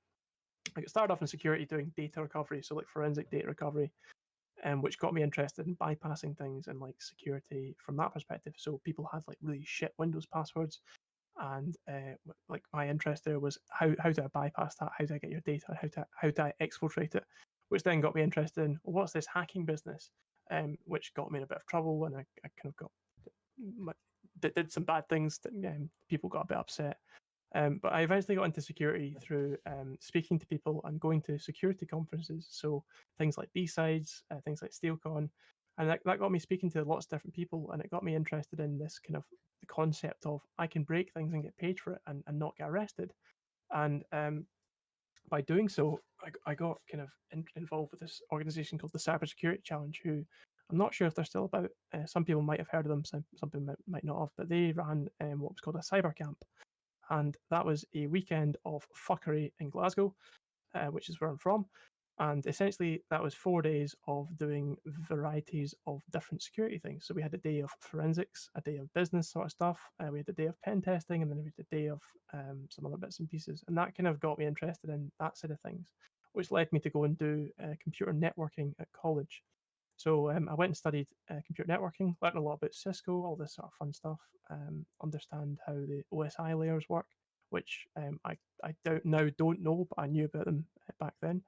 I got started off in security doing data recovery, so like forensic data recovery, which got me interested in bypassing things and like security from that perspective. So people had like really shit Windows passwords, and like my interest there was how do I bypass that? How do I get your data? How do I exfiltrate it? Which then got me interested in what's this hacking business, which got me in a bit of trouble, and I kind of did some bad things that people got a bit upset. But I eventually got into security through speaking to people and going to security conferences. So things like B-Sides, things like SteelCon. And that got me speaking to lots of different people, and it got me interested in this kind of the concept of I can break things and get paid for it and not get arrested. And by doing so, I got kind of involved with this organization called the Cybersecurity Challenge, who I'm not sure if they're still about. Some people might have heard of them, some people might not have, but they ran what was called a cyber camp. And that was a weekend of fuckery in Glasgow, which is where I'm from. And essentially, that was 4 days of doing varieties of different security things. So we had a day of forensics, a day of business sort of stuff, we had a day of pen testing, and then we had a day of some other bits and pieces. And that kind of got me interested in that side of things, which led me to go and do computer networking at college. So I went and studied computer networking, learned a lot about Cisco, all this sort of fun stuff, understand how the OSI layers work, which I don't know, but I knew about them back then.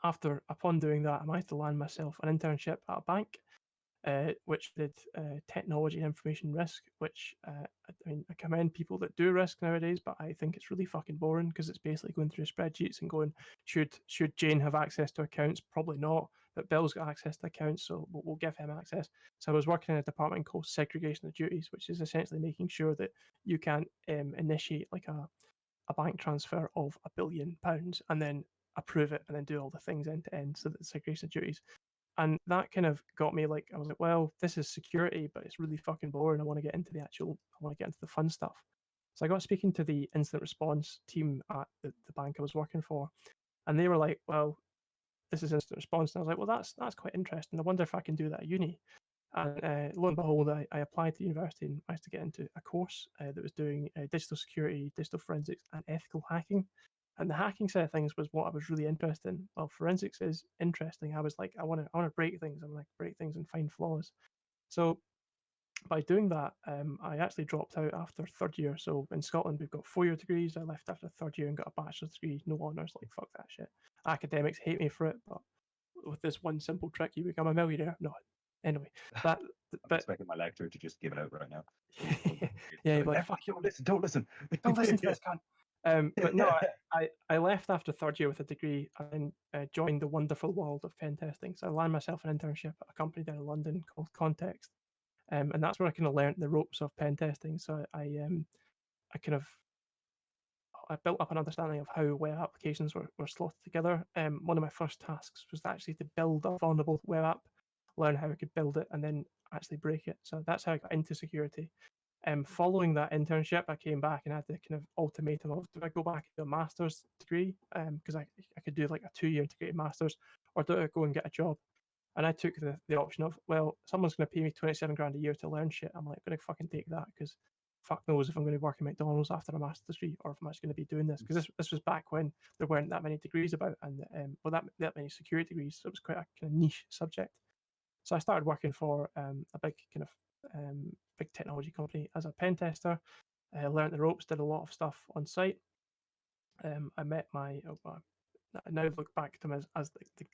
Upon doing that, I managed to land myself an internship at a bank, which did technology and information risk, which I commend people that do risk nowadays, but I think it's really fucking boring because it's basically going through spreadsheets and going, should Jane have access to accounts? Probably not, but Bill's got access to accounts, so we'll give him access. So I was working in a department called segregation of duties, which is essentially making sure that you can't initiate like a bank transfer of £1 billion and then approve it and then do all the things end to end, so that segregation of duties. And that kind of got me like, I was like, well, this is security, but it's really fucking boring. I want to get into the fun stuff. So I got speaking to the incident response team at the bank I was working for, and they were like, well, this is instant response. And I was like, well, that's quite interesting. I wonder if I can do that at uni. And lo and behold, I applied to university and managed to get into a course that was doing digital security, digital forensics, and ethical hacking. And the hacking side of things was what I was really interested in. Well, forensics is interesting. I was like, I want to break things. I want to break things and find flaws. So by doing that, I actually dropped out after third year. So in Scotland, we've got 4-year degrees. I left after third year and got a bachelor's degree, no honours. Like, fuck that shit. Academics hate me for it, but with this one simple trick, you become a millionaire. No, anyway, that. I'm But expecting my lecturer to just give it out right now. yeah, Like, like fuck you. Don't listen. Don't listen to this cunt. But no, I left after third year with a degree and joined the wonderful world of pen testing. So I landed myself an internship at a company down in London called Context. And that's where I kind of learned the ropes of pen testing. So I built up an understanding of how web applications were slotted together. One of my first tasks was actually to build a vulnerable web app, learn how I could build it, and then actually break it. So that's how I got into security. Following that internship, I came back and had the kind of ultimatum of, do I go back to a master's degree? Because I could do like a 2-year integrated master's, or do I go and get a job? And I took the option of, well, someone's going to pay me 27 grand a year to learn shit. I'm like, going to fucking take that, because fuck knows if I'm going to work in McDonald's after a master's degree, or if I'm actually going to be doing this. Because this was back when there weren't that many degrees about, and that many security degrees. So it was quite a kind of niche subject. So I started working for a big kind of big technology company as a pen tester. Learned the ropes, did a lot of stuff on site. I met I now look back to him as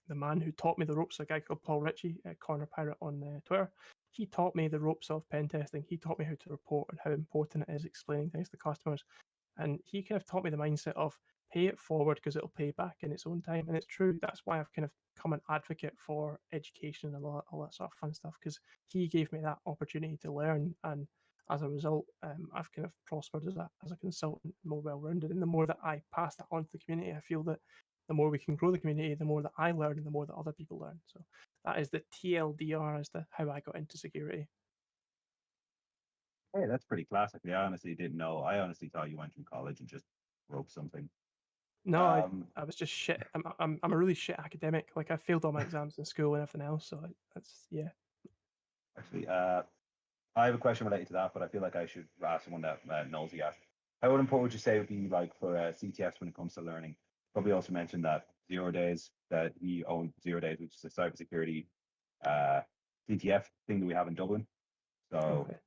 the man who taught me the ropes, a guy called Paul Ritchie, Corner Pirate on Twitter. He taught me the ropes of pen testing. He taught me how to report and how important it is explaining things to customers. And he kind of taught me the mindset of pay it forward because it'll pay back in its own time. And it's true. That's why I've kind of become an advocate for education and all that sort of fun stuff, because he gave me that opportunity to learn. And as a result, I've kind of prospered as a consultant, more well-rounded. And the more that I pass that on to the community, I feel that the more we can grow the community, the more that I learn and the more that other people learn. So that is the TLDR as to how I got into security. Hey, that's pretty classic. I honestly didn't know. I honestly thought you went through college and just wrote something. No, I was just shit. I'm a really shit academic. Like, I failed all my exams in school and everything else. So that's, yeah. Actually, I have a question related to that, but I feel like I should ask someone that knows the ask. How important would you say would be like for CTFs when it comes to learning? Probably also mentioned that 0 days, that we own 0 days, which is a cybersecurity CTF thing that we have in Dublin. So Okay.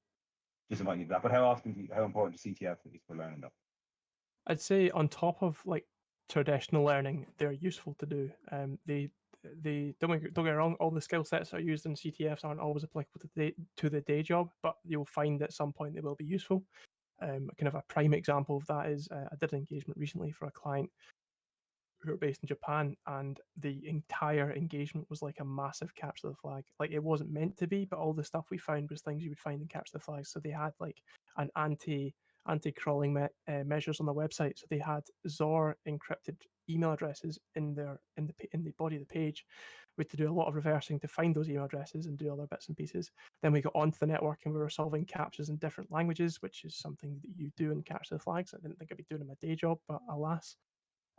just invite you to that. But how important is CTF is for learning though? I'd say on top of like traditional learning, they're useful to do. They don't get me wrong, all the skill sets that are used in CTFs aren't always applicable to the day job, but you'll find at some point they will be useful. Kind of a prime example of that is I did an engagement recently for a client who are based in Japan, and the entire engagement was like a massive capture the flag. Like, it wasn't meant to be, but all the stuff we found was things you would find in capture the flag. So they had like an anti-crawling measures on the website. So they had XOR encrypted email addresses in the body of the page. We had to do a lot of reversing to find those email addresses and do other bits and pieces. Then we got onto the network and we were solving captures in different languages, which is something that you do in capture the flags. I didn't think I'd be doing in my day job, but alas.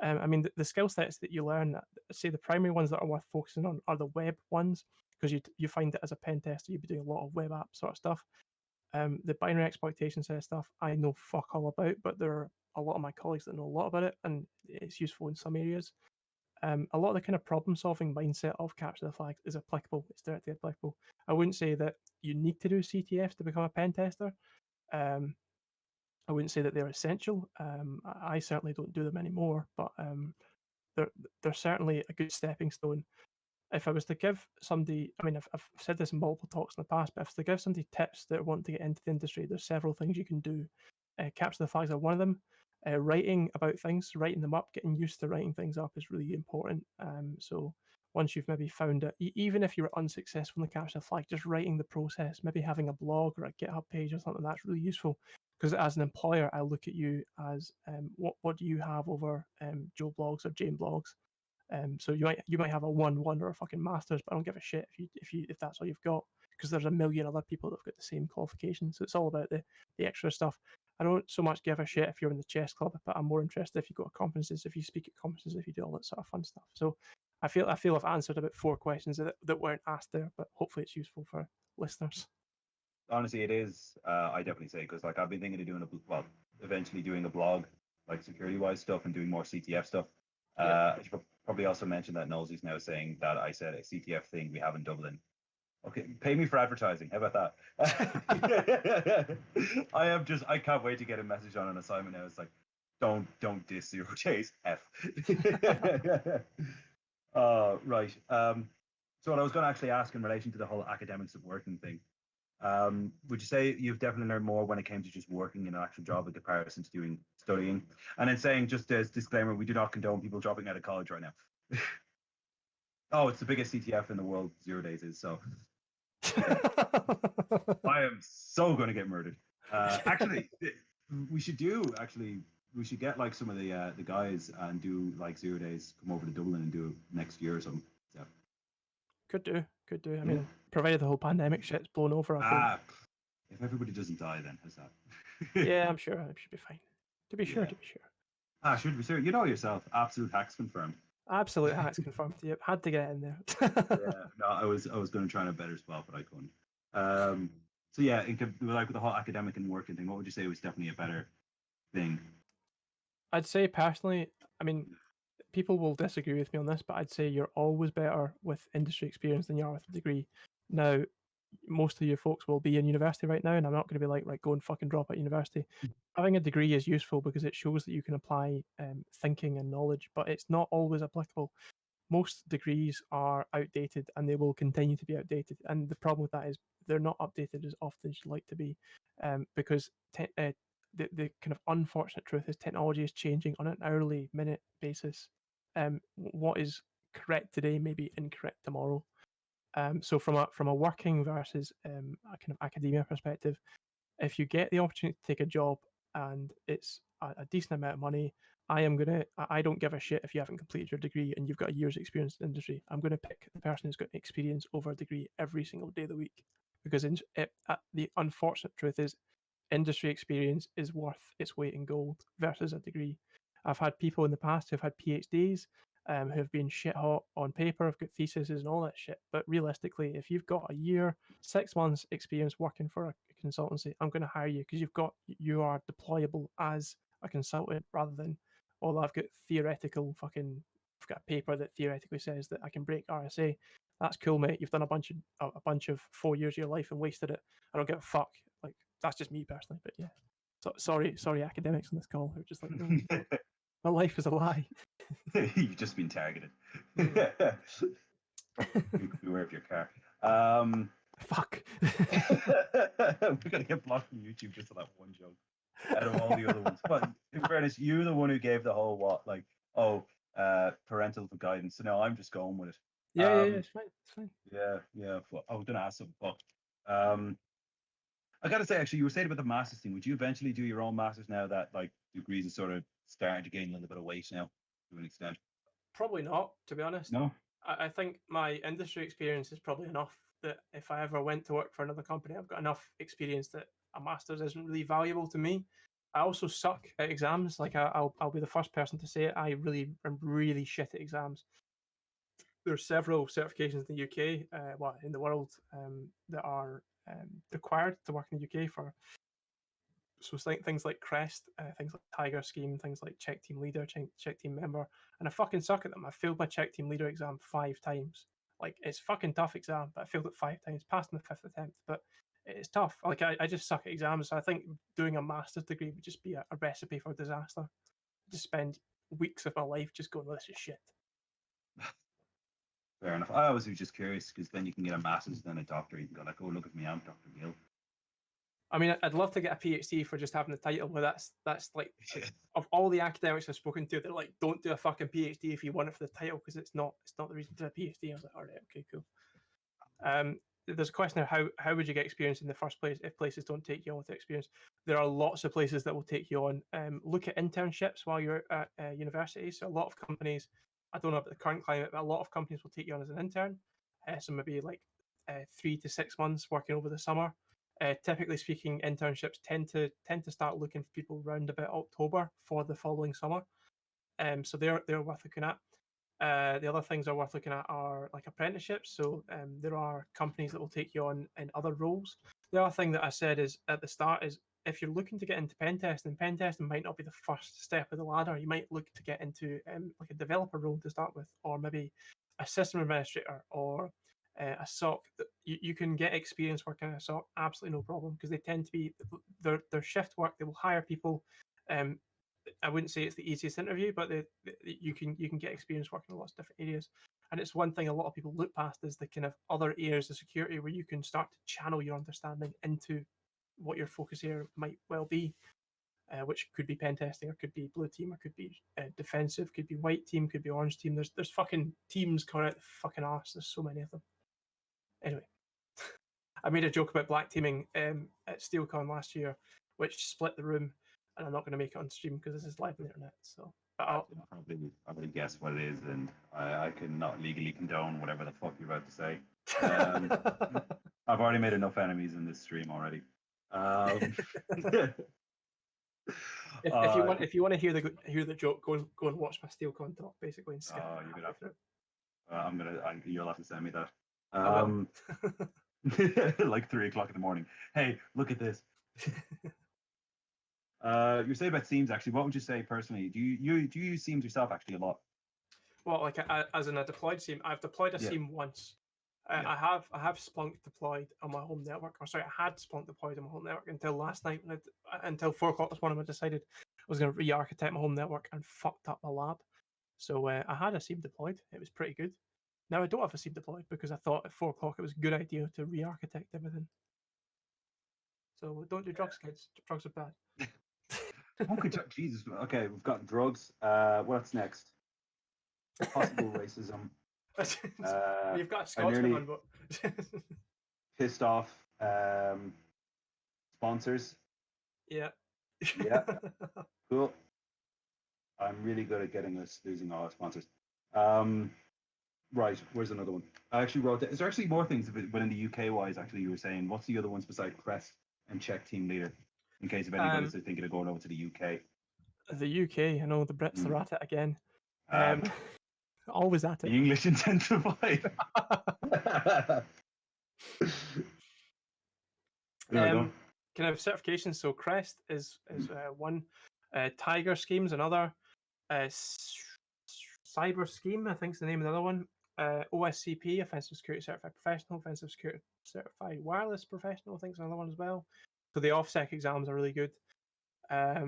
I mean, the skill sets that you learn, say the primary ones that are worth focusing on are the web ones, because you find that as a pen tester, you'd be doing a lot of web app sort of stuff. The binary exploitation set of stuff, I know fuck all about, but there are a lot of my colleagues that know a lot about it, and it's useful in some areas. A lot of the kind of problem-solving mindset of capture the flags is applicable. It's directly applicable. I wouldn't say that you need to do CTFs to become a pen tester. I wouldn't say that they're essential. I certainly don't do them anymore, but they're certainly a good stepping stone. If I was to give somebody, I mean, I've said this in multiple talks in the past, but if I was to give somebody tips that want to get into the industry, there's several things you can do. Capture the flags are one of them. Writing about things, writing them up, getting used to writing things up is really important. So once you've maybe found it, even if you were unsuccessful in the capture the flag, just writing the process, maybe having a blog or a GitHub page or something, that's really useful. Because as an employer, I look at you as what do you have over Joe Blogs or Jane Blogs? So you might have a 1-1 or a fucking master's, but I don't give a shit if that's all you've got, because there's a million other people that've got the same qualifications. So it's all about the extra stuff. I don't so much give a shit if you're in the chess club, but I'm more interested if you go to conferences, if you speak at conferences, if you do all that sort of fun stuff. So I feel I've answered about 4 questions that weren't asked there, but hopefully it's useful for listeners. Honestly, it is. I definitely say, because like I've been thinking of doing eventually doing a blog, like security wise stuff, and doing more CTF stuff. I should probably also mention that Nosey's now saying that I said a CTF thing we have in Dublin. Okay, pay me for advertising. How about that? I can't wait to get a message on an assignment now. It's like, don't diss Zero Days F. Right. So what I was going to actually ask in relation to the whole academics of working thing, would you say you've definitely learned more when it came to just working in an actual job in comparison to doing studying? And then saying, just as disclaimer, we do not condone people dropping out of college right now. Oh, it's the biggest CTF in the world. 0 days is so. Yeah. I am so going to get murdered. Actually, we should get like some of the guys and do like 0 days, come over to Dublin and do it next year or something. So. Could do. I mean, provided the whole pandemic shit's blown over. If everybody doesn't die, then how's that? Yeah, I'm sure it should be fine. To be sure. Should be sure. You know yourself. Absolute haxx confirmed. Absolute haxx confirmed. Yep, had to get it in there. Yeah, no, I was going to try in a better spot, but I couldn't. So yeah, like with the whole academic and working thing, what would you say was definitely a better thing? I'd say personally, I mean, people will disagree with me on this, but I'd say you're always better with industry experience than you are with a degree. Now, most of you folks will be in university right now, and I'm not going to be like, right, go and fucking drop out university. Having a degree is useful because it shows that you can apply thinking and knowledge, but it's not always applicable. Most degrees are outdated and they will continue to be outdated. And the problem with that is they're not updated as often as you'd like to be, because the kind of unfortunate truth is technology is changing on an hourly minute basis. What is correct today may be incorrect tomorrow. So from a working versus a kind of academia perspective, if you get the opportunity to take a job and it's a decent amount of money, I don't give a shit if you haven't completed your degree and you've got a year's experience in the industry. I'm going to pick the person who's got experience over a degree every single day of the week, because the unfortunate truth is industry experience is worth its weight in gold versus a degree. I've had people in the past who've had PhDs, who have been shit hot on paper, have got theses and all that shit. But realistically, if you've got a year, 6 months experience working for a consultancy, I'm going to hire you because you are deployable as a consultant rather than, I've got I've got a paper that theoretically says that I can break RSA. That's cool, mate. You've done a bunch of 4 years of your life and wasted it. I don't give a fuck. Like, that's just me personally, but yeah. So, sorry, academics on this call who are just like, my life is a lie. You've just been targeted. Beware of your car. Fuck. We're gonna get blocked from YouTube just for that one joke out of all the other ones. But in fairness, you're the one who gave the whole parental guidance. So no, I'm just going with it. Yeah, it's fine. Yeah. Well, I was gonna ask something, but I gotta say, actually, you were saying about the masters thing. Would you eventually do your own masters now that like degrees are sort of starting to gain a little bit of weight now, to an extent? Probably not, to be honest. No. I think my industry experience is probably enough that if I ever went to work for another company, I've got enough experience that a master's isn't really valuable to me. I also suck at exams. Like I'll be the first person to say it. I'm really shit at exams. There's several certifications in the UK, in the world, that are required to work in the UK for. So things like CREST, things like Tiger Scheme, things like Check Team Leader, Check Team Member, and I fucking suck at them. I failed my Check Team Leader exam 5 times. Like, it's fucking tough exam, but I failed it 5 times, passed in the 5th attempt, but it's tough. Like, I just suck at exams, so I think doing a master's degree would just be a recipe for disaster. Just spend weeks of my life just going, well, this is shit. Fair enough. I always was just curious because then you can get a master's, then a doctorate. You can go like, oh, look at me, I'm Dr. Gill. I mean, I'd love to get a PhD for just having the title, but that's like, of all the academics I've spoken to, they're like, don't do a fucking PhD if you want it for the title, because it's not the reason to do a PhD. I was like, all right, okay, cool. There's a question of how would you get experience in the first place if places don't take you on with experience? There are lots of places that will take you on. Look at internships while you're at university. So a lot of companies, I don't know about the current climate, but a lot of companies will take you on as an intern. So maybe like 3 to 6 months working over the summer. Typically speaking, internships tend to start looking for people around about October for the following summer. So they're worth looking at. The other things are worth looking at are like apprenticeships. So there are companies that will take you on in other roles. The other thing that I said is at the start is if you're looking to get into pen testing might not be the first step of the ladder. You might look to get into like a developer role to start with, or maybe a system administrator or a SOC. You can get experience working in a SOC, absolutely no problem, because they tend to be their shift work. They will hire people. I wouldn't say it's the easiest interview, but you can get experience working in lots of different areas. And it's one thing a lot of people look past is the kind of other areas of security where you can start to channel your understanding into what your focus area might well be, which could be pen testing, or could be blue team, or could be defensive, could be white team, could be orange team. There's fucking teams coming out the fucking arse. There's so many of them. Anyway, I made a joke about black teaming at SteelCon last year, which split the room, and I'm not going to make it on stream because this is live on the internet. So, but I can probably guess what it is, and I cannot legally condone whatever the fuck you're about to say. I've already made enough enemies in this stream already. If you want to hear the joke, go and watch my SteelCon talk, basically, and skip you're gonna through. you'll have to send me that. I Like 3 o'clock in the morning. Hey, look at this. You're saying about Seams actually. What would you say personally? Do you use Seams yourself actually a lot? Well, like as in a deployed SIEM, I've deployed a SIEM once. I have Splunk deployed on my home network. Or sorry, I had Splunk deployed on my home network until last night. Until 4 o'clock this morning, I decided I was going to re-architect my home network and fucked up my lab. So I had a SIEM deployed. It was pretty good. Now I don't have a SIEM deployed because I thought at 4 o'clock it was a good idea to re-architect everything. So don't do drugs, kids. Drugs are bad. Jesus. Okay, we've got drugs. What's next? Possible racism. You've got a Scotsman on, but pissed off sponsors. Yeah. Cool. I'm really good at getting us losing all our sponsors. Right, where's another one? I actually wrote that. Is there actually more things within the UK wise? Actually, you were saying, what's the other ones besides Crest and Czech team leader? In case if anybody's thinking of going over to the UK. The UK, I know the Brits are at it again. Always at it. The English intensified. Kind of certifications. So Crest is one. Tiger Scheme's another. Cyber Scheme, I think is the name of the other one. OSCP, Offensive Security Certified Professional, Offensive Security Certified Wireless Professional, I think is another one as well. So the OffSec exams are really good. They're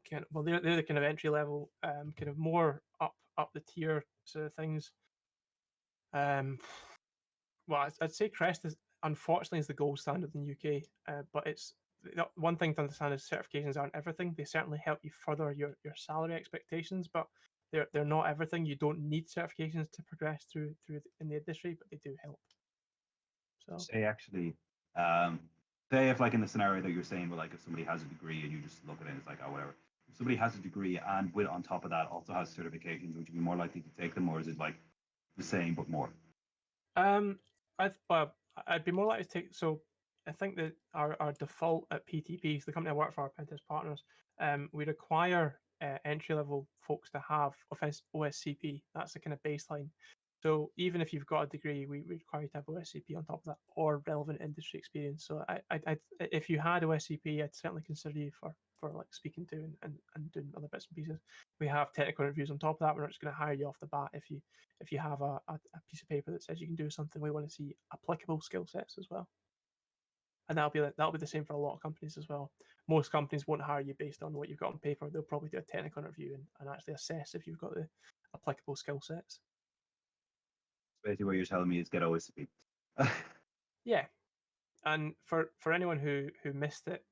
the kind of entry level, kind of more up the tier sort of things. Well, I'd say Crest is unfortunately is the gold standard in the UK, but it's one thing to understand is certifications aren't everything. They certainly help you further your salary expectations, but they're not everything. You don't need certifications to progress through in the industry, but they do help. So say actually, say if like in the scenario that you're saying, but like if somebody has a degree and you just look at it, it's like oh whatever. If somebody has a degree and with on top of that also has certifications, would you be more likely to take them, or is it like the same but more? I'd be more likely to take. So I think that our default at PTP, the company I work for, our pentest partners, we require entry level folks to have OSCP. That's the kind of baseline. So even if you've got a degree, we require you to have OSCP on top of that or relevant industry experience. So I if you had OSCP, I'd certainly consider you for like speaking to and doing other bits and pieces. We have technical interviews on top of that. We're not just going to hire you off the bat if you have a piece of paper that says you can do something. We want to see applicable skill sets as well. And that'll be the same for a lot of companies as well. Most companies won't hire you based on what you've got on paper. They'll probably do a technical interview and actually assess if you've got the applicable skill sets. Basically, what you're telling me is get OSCP. Yeah, and for anyone who missed it,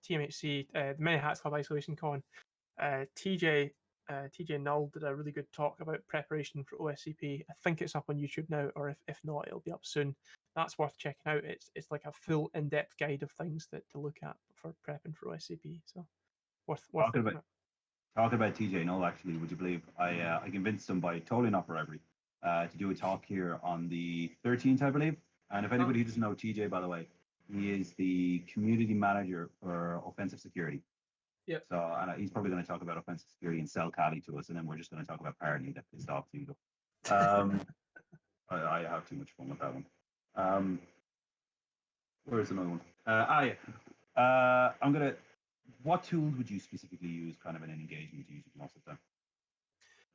TMHC, the Many Hats Club Isolation Con, TJ Null did a really good talk about preparation for OSCP. I think it's up on YouTube now, or if not, it'll be up soon. That's worth checking out. It's like a full in-depth guide of things to look at for prepping for OSCP. So worth talking about TJ Null. Actually, would you believe I convinced him by totally not bribery to do a talk here on the 13th, I believe. And if anybody doesn't know TJ, by the way, he is the community manager for offensive security. Yep. So, and he's probably going to talk about offensive security and sell Cali to us, and then we're just going to talk about parity that pissed off too. I have too much fun with that one. Where's another one? I'm gonna. What tools would you specifically use, kind of in an engagement, using most of the time?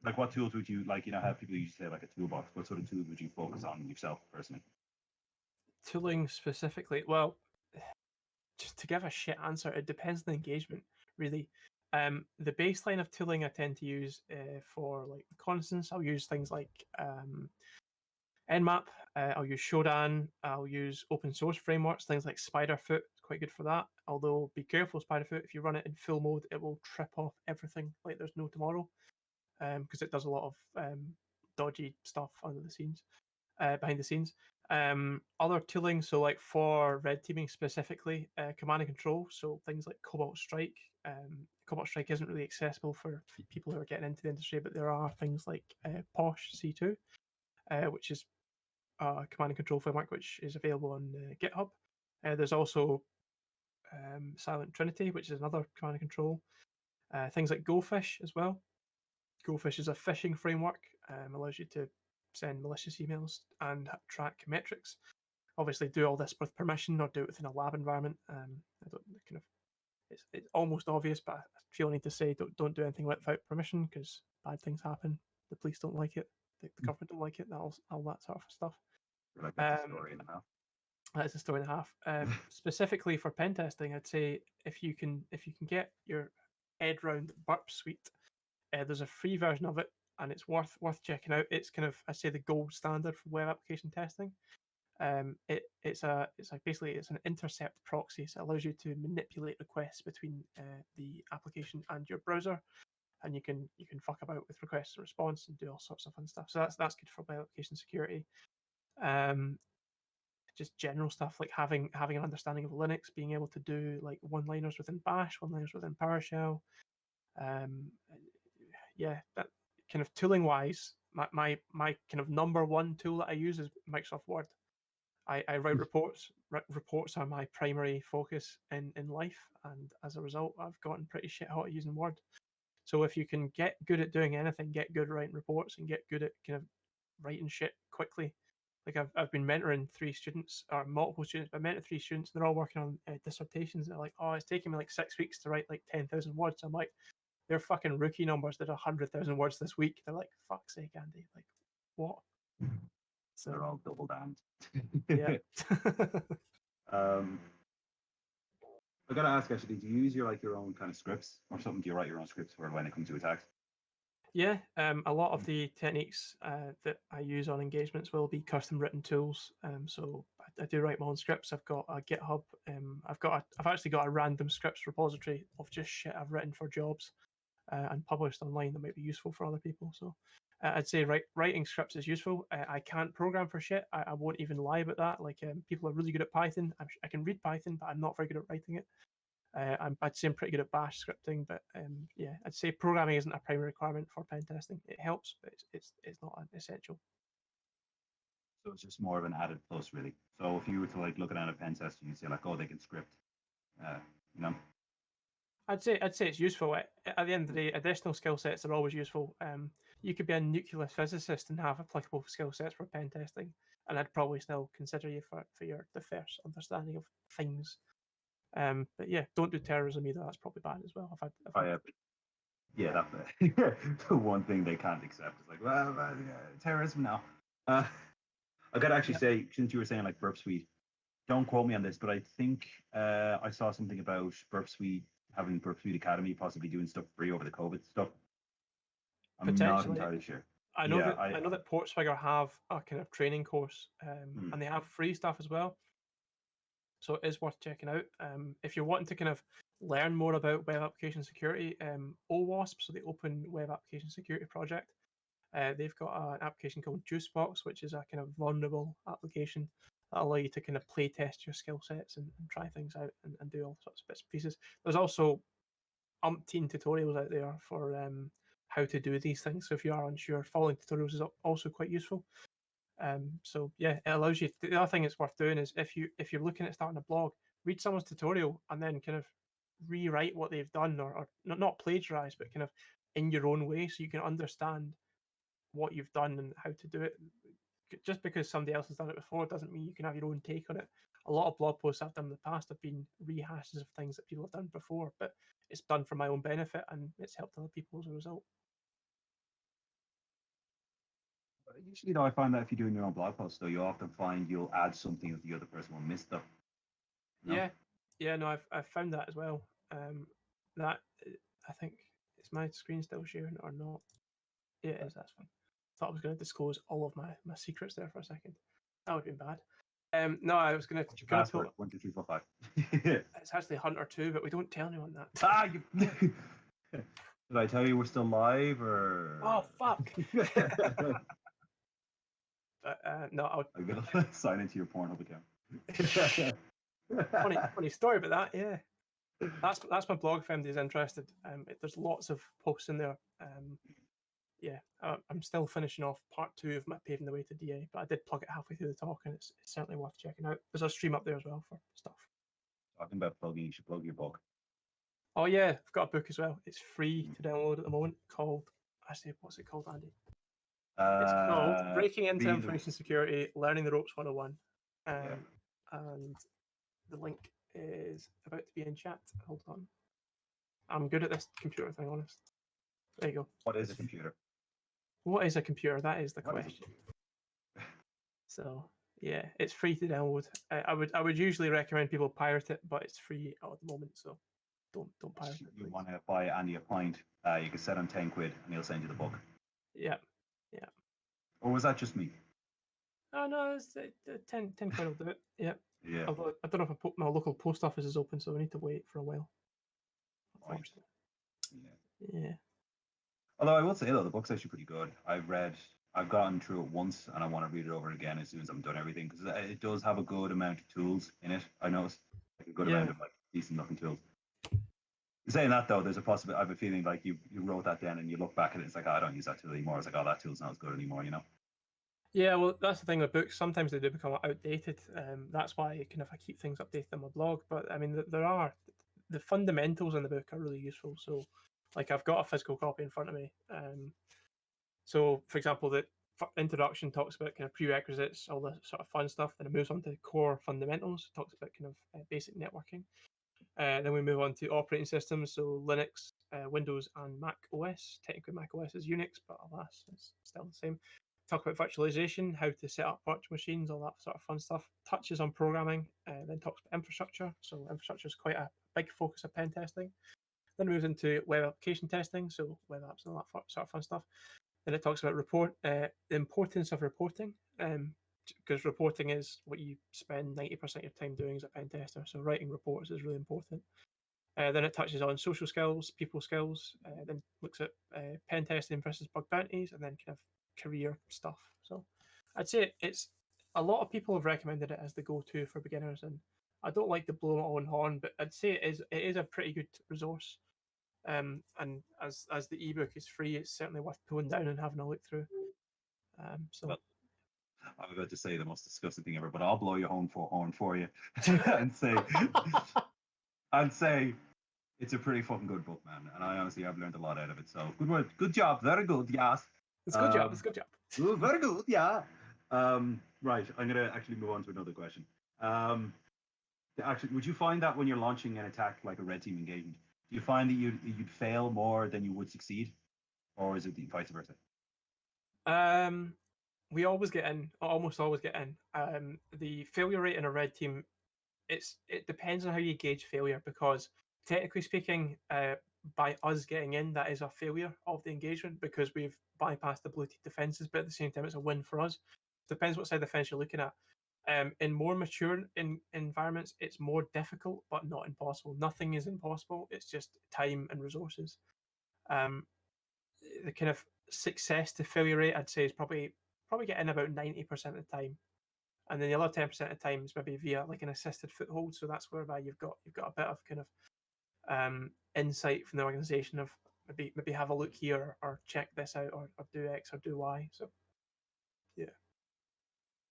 Like, what tools would you like? Have people usually say like a toolbox. What sort of tools would you focus on yourself personally? Tooling specifically, well, just to give a shit answer, it depends on the engagement, really. The baseline of tooling I tend to use for like reconnaissance, I'll use things like Nmap, I'll use Shodan, I'll use open source frameworks, things like Spiderfoot, it's quite good for that. Although be careful, Spiderfoot, if you run it in full mode, it will trip off everything like there's no tomorrow, because it does a lot of dodgy stuff under the scenes, behind the scenes. Other tooling, so like for red teaming specifically, command and control, so things like Cobalt Strike. Cobalt Strike isn't really accessible for people who are getting into the industry, but there are things like Posh C2, which is a command and control framework which is available on GitHub. There's also Silent Trinity, which is another command and control. Things like GoFish as well. GoFish is a phishing framework, allows you to send malicious emails and track metrics. Obviously, do all this with permission or do it within a lab environment. I don't kind of it's almost obvious, but I feel I need to say don't do anything without permission because bad things happen. The police don't like it. The government don't like it. All that sort of stuff. Like that's a story and a half. That's a story and a half. Specifically for pen testing, I'd say if you can get your head round Burp Suite, there's a free version of it, and it's worth checking out. It's kind of, I say, the gold standard for web application testing. It's like basically it's an intercept proxy, so it allows you to manipulate requests between the application and your browser, and you can fuck about with request and response and do all sorts of fun stuff. So that's good for web application security. Just general stuff like having an understanding of Linux, being able to do like one-liners within Bash, one-liners within PowerShell. Yeah, that kind of tooling wise, my kind of number one tool that I use is Microsoft Word. I write reports. Reports are my primary focus in life, and as a result, I've gotten pretty shit hot at using Word. So if you can get good at doing anything, get good at writing reports, and get good at kind of writing shit quickly. Like I've been mentoring 3 students, or multiple students, but I mentored 3 students. They're all working on dissertations. They're like, oh, it's taking me like 6 weeks to write like 10,000 words. I'm like, they're fucking rookie numbers. Did 100,000 words this week. They're like, fuck's sake, Andy. Like, what? So they're all double damned. Yeah. I gotta ask actually, do you use your own kind of scripts or something? Do you write your own scripts for when it comes to attacks? Yeah, a lot of the techniques that I use on engagements will be custom written tools. So I do write my own scripts. I've got a GitHub. I've actually got a random scripts repository of just shit I've written for jobs and published online that might be useful for other people. So I'd say writing scripts is useful. I can't program for shit. I won't even lie about that. Like people are really good at Python. I can read Python, but I'm not very good at writing it. I'd say I'm pretty good at Bash scripting, but yeah, I'd say programming isn't a primary requirement for pen testing. It helps, but it's not an essential. So it's just more of an added plus, really. So if you were to like looking at a pen tester, you'd say like, oh, they can script, you know. I'd say it's useful. At the end of the day, additional skill sets are always useful. You could be a nuclear physicist and have applicable skill sets for pen testing, and I'd probably still consider you for your the first understanding of things. But yeah, don't do terrorism either. That's probably bad as well. Yeah, that's the one thing they can't accept. It's like, well, terrorism now. I gotta actually say, since you were saying like Burp Suite, don't quote me on this, but I think I saw something about Burp Suite having Burp Suite Academy possibly doing stuff free over the COVID stuff. I'm not entirely sure. I know that Portswigger have a kind of training course, and they have free stuff as well. So it is worth checking out. If you're wanting to kind of learn more about web application security, OWASP, so the Open Web Application Security Project, they've got an application called Juicebox, which is a kind of vulnerable application that allow you to kind of play test your skill sets and try things out and do all sorts of bits and pieces. There's also umpteen tutorials out there for how to do these things. So if you are unsure, following tutorials is also quite useful. So yeah, it allows you. The other thing it's worth doing is if you're looking at starting a blog, read someone's tutorial and then kind of rewrite what they've done, or not plagiarize, but kind of in your own way, so you can understand what you've done and how to do it. Just because somebody else has done it before doesn't mean you can have your own take on it. A lot of blog posts I've done in the past have been rehashes of things that people have done before, but it's done for my own benefit and it's helped other people as a result. Usually, though, I find that if you're doing your own blog post, though, you often find you'll add something that the other person will miss, though. No? Yeah, no, I've found that as well. That I think, is my screen still sharing or not? Yeah, it is. That's fine. Thought I was going to disclose all of my secrets there for a second. That would have been bad. No, I was going What's your to password? 1, 2, 3, 4, 5. It's actually Hunter 2, but we don't tell anyone that. Ah, did I tell you we're still live, or? Oh fuck! But no, I'm gonna sign into your Pornhub account. funny story about that. Yeah, that's my blog. If anybody's interested, there's lots of posts in there. Yeah, I'm still finishing off part 2 of my paving the way to DA, but I did plug it halfway through the talk, and it's certainly worth checking out. There's a stream up there as well for stuff. Talking about plugging, you should plug your book. Oh yeah, I've got a book as well. It's free to download at the moment. Called, actually, what's it called, Andy? It's called Breaking into Information Security: Learning the Ropes 101. And the link is about to be in chat. Hold on. I'm good at this computer thing, honest. There you go. What is a computer? What is a computer? That is the question. So yeah, it's free to download. I would usually recommend people pirate it, but it's free at the moment, so don't pirate it. You want to buy Andy a pint? You can set on 10 quid, and he'll send you the book. Yeah. Or was that just me? Oh no, it's 10 quid will do it. Yeah. Yeah. Although I don't know if my local post office is open, so I need to wait for a while. Right. Yeah. Although I will say, though, the book's actually pretty good. I've gotten through it once, and I want to read it over again as soon as I'm done everything, because it does have a good amount of tools in it. I noticed, like, a good amount of decent looking tools. Saying that, though, there's a possibility. I have a feeling like you wrote that down and you look back at it, it's like, I don't use that tool anymore. It's like, oh, that tool's not as good anymore, you know? Yeah, well, that's the thing with books. Sometimes they do become outdated. That's why I keep things updated on my blog. But I mean, there are the fundamentals in the book are really useful. So, like, I've got a physical copy in front of me. So, for example, the introduction talks about kind of prerequisites, all the sort of fun stuff. Then it moves on to core fundamentals. It talks about kind of basic networking. Then we move on to operating systems, so Linux, Windows, and Mac OS. Technically, Mac OS is Unix, but alas, it's still the same. Talk about virtualization, how to set up virtual machines, all that sort of fun stuff. Touches on programming, then talks about infrastructure. So infrastructure is quite a big focus of pen testing. Then moves into web application testing, so web apps and all that sort of fun stuff. Then it talks about the importance of reporting, because reporting is what you spend 90% of your time doing as a pen tester. So writing reports is really important. Then it touches on social skills, people skills, then looks at pen testing versus bug bounties, and then kind of career stuff. So I'd say it's a lot of people have recommended it as the go-to for beginners, and I don't like to blow my own horn, but I'd say it is a pretty good resource. And as the ebook is free, it's certainly worth pulling down and having a look through. Well, I'm about to say the most disgusting thing ever, but I'll blow your horn for you and say it's a pretty fucking good book, man. And I honestly have learned a lot out of it. So good work, good job, very good, yes. It's a good job. It's a good job. Very good, yeah. Right, I'm gonna actually move on to another question. Actually, would you find that when you're launching an attack like a red team engagement, do you find that you'd fail more than you would succeed, or is it the vice versa? We almost almost always get in. The failure rate in a red team, it depends on how you gauge failure, because technically speaking, by us getting in, that is a failure of the engagement because we've bypassed the blue team defenses, but at the same time, it's a win for us. Depends what side of the fence you're looking at. In more mature environments, it's more difficult, but not impossible. Nothing is impossible. It's just time and resources. The kind of success to failure rate, I'd say, is probably get in about 90% of the time, and then the other 10% of the time is maybe via like an assisted foothold. So that's whereby you've got a bit of kind of insight from the organization of maybe have a look here or check this out or do X or do Y. So yeah.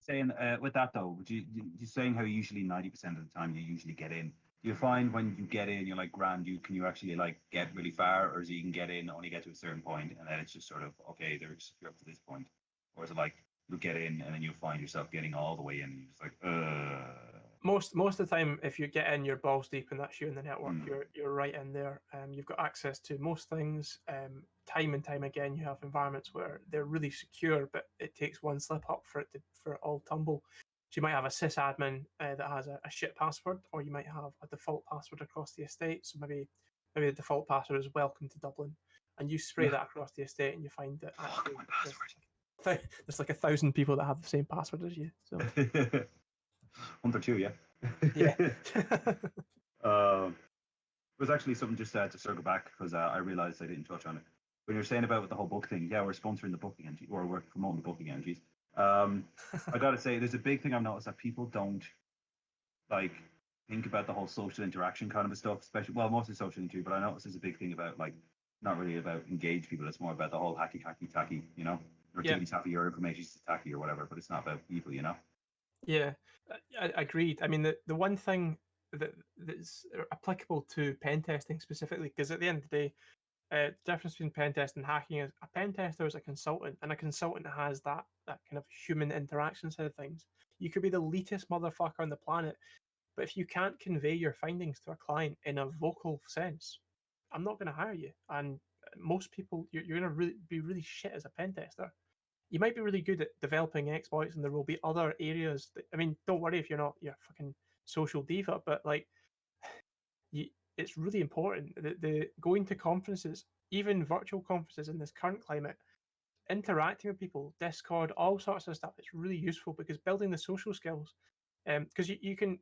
Saying with that though, would you saying how usually 90% of the time you usually get in? Do you find when you get in, you're like, grand, can you actually like get really far, or is you can get in, only get to a certain point, and then it's just sort of okay, you're up to this point, or is it like you get in and then you find yourself getting all the way in, and you're just like, Most of the time, if you get in, you're balls deep, and that's you in the network. Mm. You're right in there. You've got access to most things. Time and time again, you have environments where they're really secure, but it takes one slip up for it all tumble. So you might have a sysadmin that has a shit password, or you might have a default password across the estate. So maybe the default password is welcome to Dublin, and you spray that across the estate, and you find that actually my password. there's like 1,000 people that have the same password as you. So 102, yeah. yeah. It was actually something just to circle back because I realized I didn't touch on it. When you're saying about with the whole book thing, yeah, we're sponsoring the booking entry, or we're promoting the booking entries. I gotta say, there's a big thing I've noticed that people don't like think about the whole social interaction kind of stuff, especially mostly social interaction, but I noticed there's a big thing about like not really about engage people. It's more about the whole hacky tacky, or ticky tacky or information tacky or whatever. But it's not about people, Yeah, I agreed. I mean, the one thing that's applicable to pen testing specifically, because at the end of the day, the difference between pen test and hacking is a pen tester is a consultant, and a consultant has that kind of human interaction side of things. You could be the elitist motherfucker on the planet, but if you can't convey your findings to a client in a vocal sense, I'm not going to hire you. And most people, you're going to be really shit as a pen tester. You might be really good at developing exploits, and there will be other areas that, I mean, don't worry if you're a fucking social diva, but like, it's really important that the going to conferences, even virtual conferences in this current climate, interacting with people, Discord, all sorts of stuff. It's really useful because building the social skills, because you can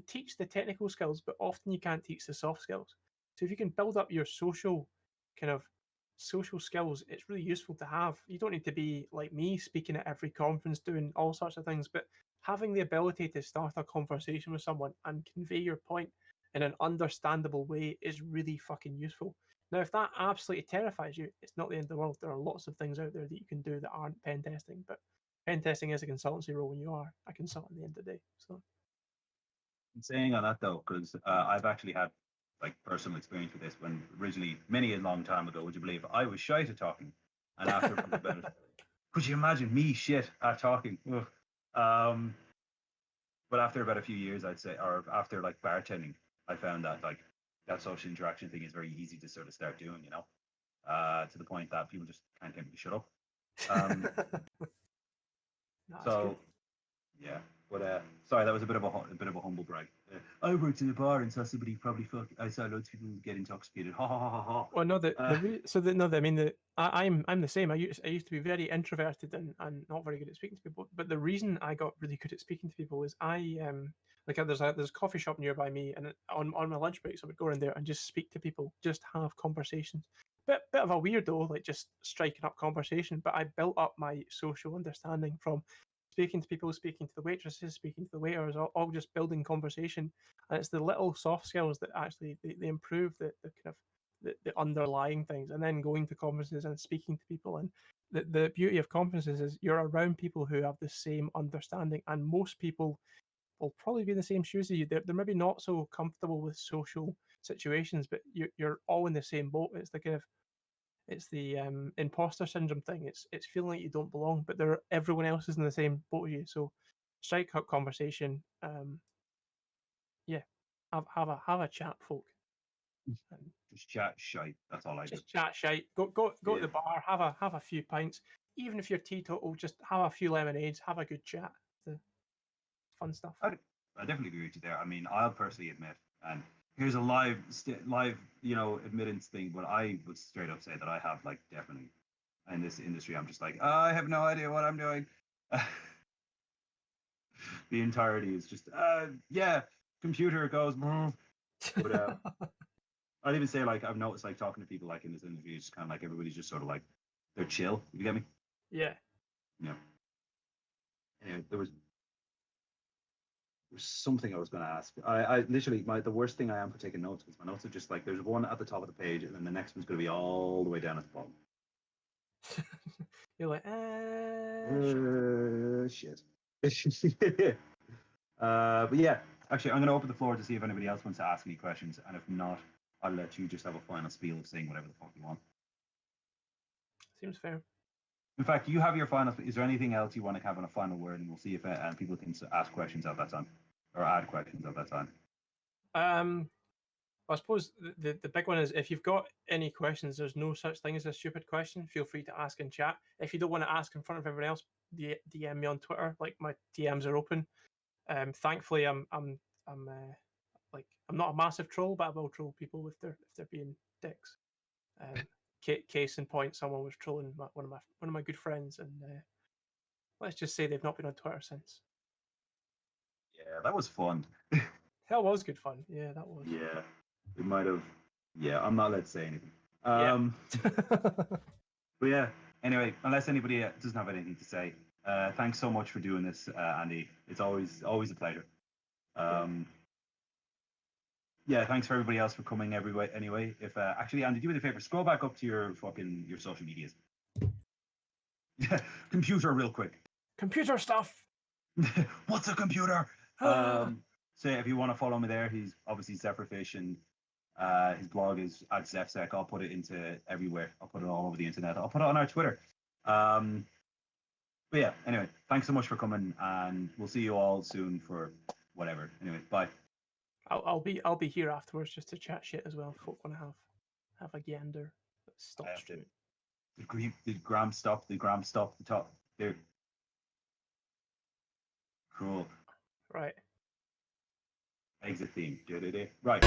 teach the technical skills, but often you can't teach the soft skills. So if you can build up your social skills, it's really useful to have. You don't need to be like me, speaking at every conference, doing all sorts of things, but having the ability to start a conversation with someone and convey your point in an understandable way is really fucking useful. Now, if that absolutely terrifies you, it's not the end of the world. There are lots of things out there that you can do that aren't pen testing, but pen testing is a consultancy role when you are a consultant at the end of the day. So, saying on that though, because I've actually had like personal experience with this. When originally, many a long time ago, would you believe, I was shy to talking, and after about it, could you imagine me shit at talking? But after about a few years, I'd say, or after like bartending, I found that like that social interaction thing is very easy to sort of start doing, to the point that people just can't get me to shut up. So yeah, but sorry, that was a bit of a humble brag. I worked in a bar and saw somebody I saw loads of people get intoxicated. Ha ha ha ha ha. Well, no, I mean, I'm the same. I used to be very introverted and not very good at speaking to people. But the reason I got really good at speaking to people is there's a coffee shop nearby me, and on my lunch breaks I would go around there and just speak to people, just have conversations. Bit of a weirdo, like just striking up conversation. But I built up my social understanding from speaking to people, speaking to the waitresses, speaking to the waiters, all just building conversation. And it's the little soft skills that actually they improve the kind of the underlying things, and then going to conferences and speaking to people. And the beauty of conferences is you're around people who have the same understanding, and most people will probably be in the same shoes as you. They're maybe not so comfortable with social situations, but you're all in the same boat. It's the imposter syndrome thing. It's feeling like you don't belong, but everyone else is in the same boat as you. So strike up conversation. Yeah, have a chat, folk. Just chat shite. That's all I do. Just chat shite. Go to the bar. Have a few pints. Even if you're teetotal, just have a few lemonades. Have a good chat. The fun stuff. I definitely agree with you there. I mean, I'll personally admit, and here's a live, admittance thing, but I would straight up say that I have like definitely in this industry, I'm just like, I have no idea what I'm doing. The entirety is just, computer goes. But I'd even say like I've noticed like talking to people like in this interview, it's kind of like everybody's just sort of like they're chill. You get me? Yeah. Yeah. Anyway, there was something I was going to ask. I literally the worst thing I am for taking notes, because my notes are just like there's one at the top of the page and then the next one's going to be all the way down at the bottom. You're like, shit. But yeah, Actually, I'm going to open the floor to see if anybody else wants to ask any questions, and if not, I'll let you just have a final spiel of saying whatever the fuck you want. Seems fair. In fact, you have your final. Is there anything else you want to have on a final word, and we'll see if people can ask questions at that time, or add questions at that time. I suppose the big one is if you've got any questions, there's no such thing as a stupid question. Feel free to ask in chat. If you don't want to ask in front of everyone else, DM me on Twitter. Like my DMs are open. Thankfully, I'm not a massive troll, but I will troll people if they're being dicks. Case in point, someone was trolling one of my good friends, and let's just say they've not been on Twitter since. Yeah, that was fun. That was good fun. Yeah, that was. Yeah, it might have. Yeah, I'm not allowed to say anything. But yeah, anyway, unless anybody doesn't have anything to say, thanks so much for doing this, Andy. It's always a pleasure. Yeah, thanks for everybody else for coming anyway. If actually, Andy, do me a favor, scroll back up to your social medias. Yeah, computer real quick. Computer stuff. What's a computer? So if you want to follow me there, he's obviously Zephyrfish, and his blog is at ZephSec. I'll put it into everywhere. I'll put it all over the internet. I'll put it on our Twitter. But yeah, anyway, thanks so much for coming, and we'll see you all soon for whatever. Anyway, bye. I'll be here afterwards just to chat shit as well. Folk want to have a gander. Stop streaming. Did Graham stop? Did Graham stop the top? There. Cool. Right. Exit theme. Right.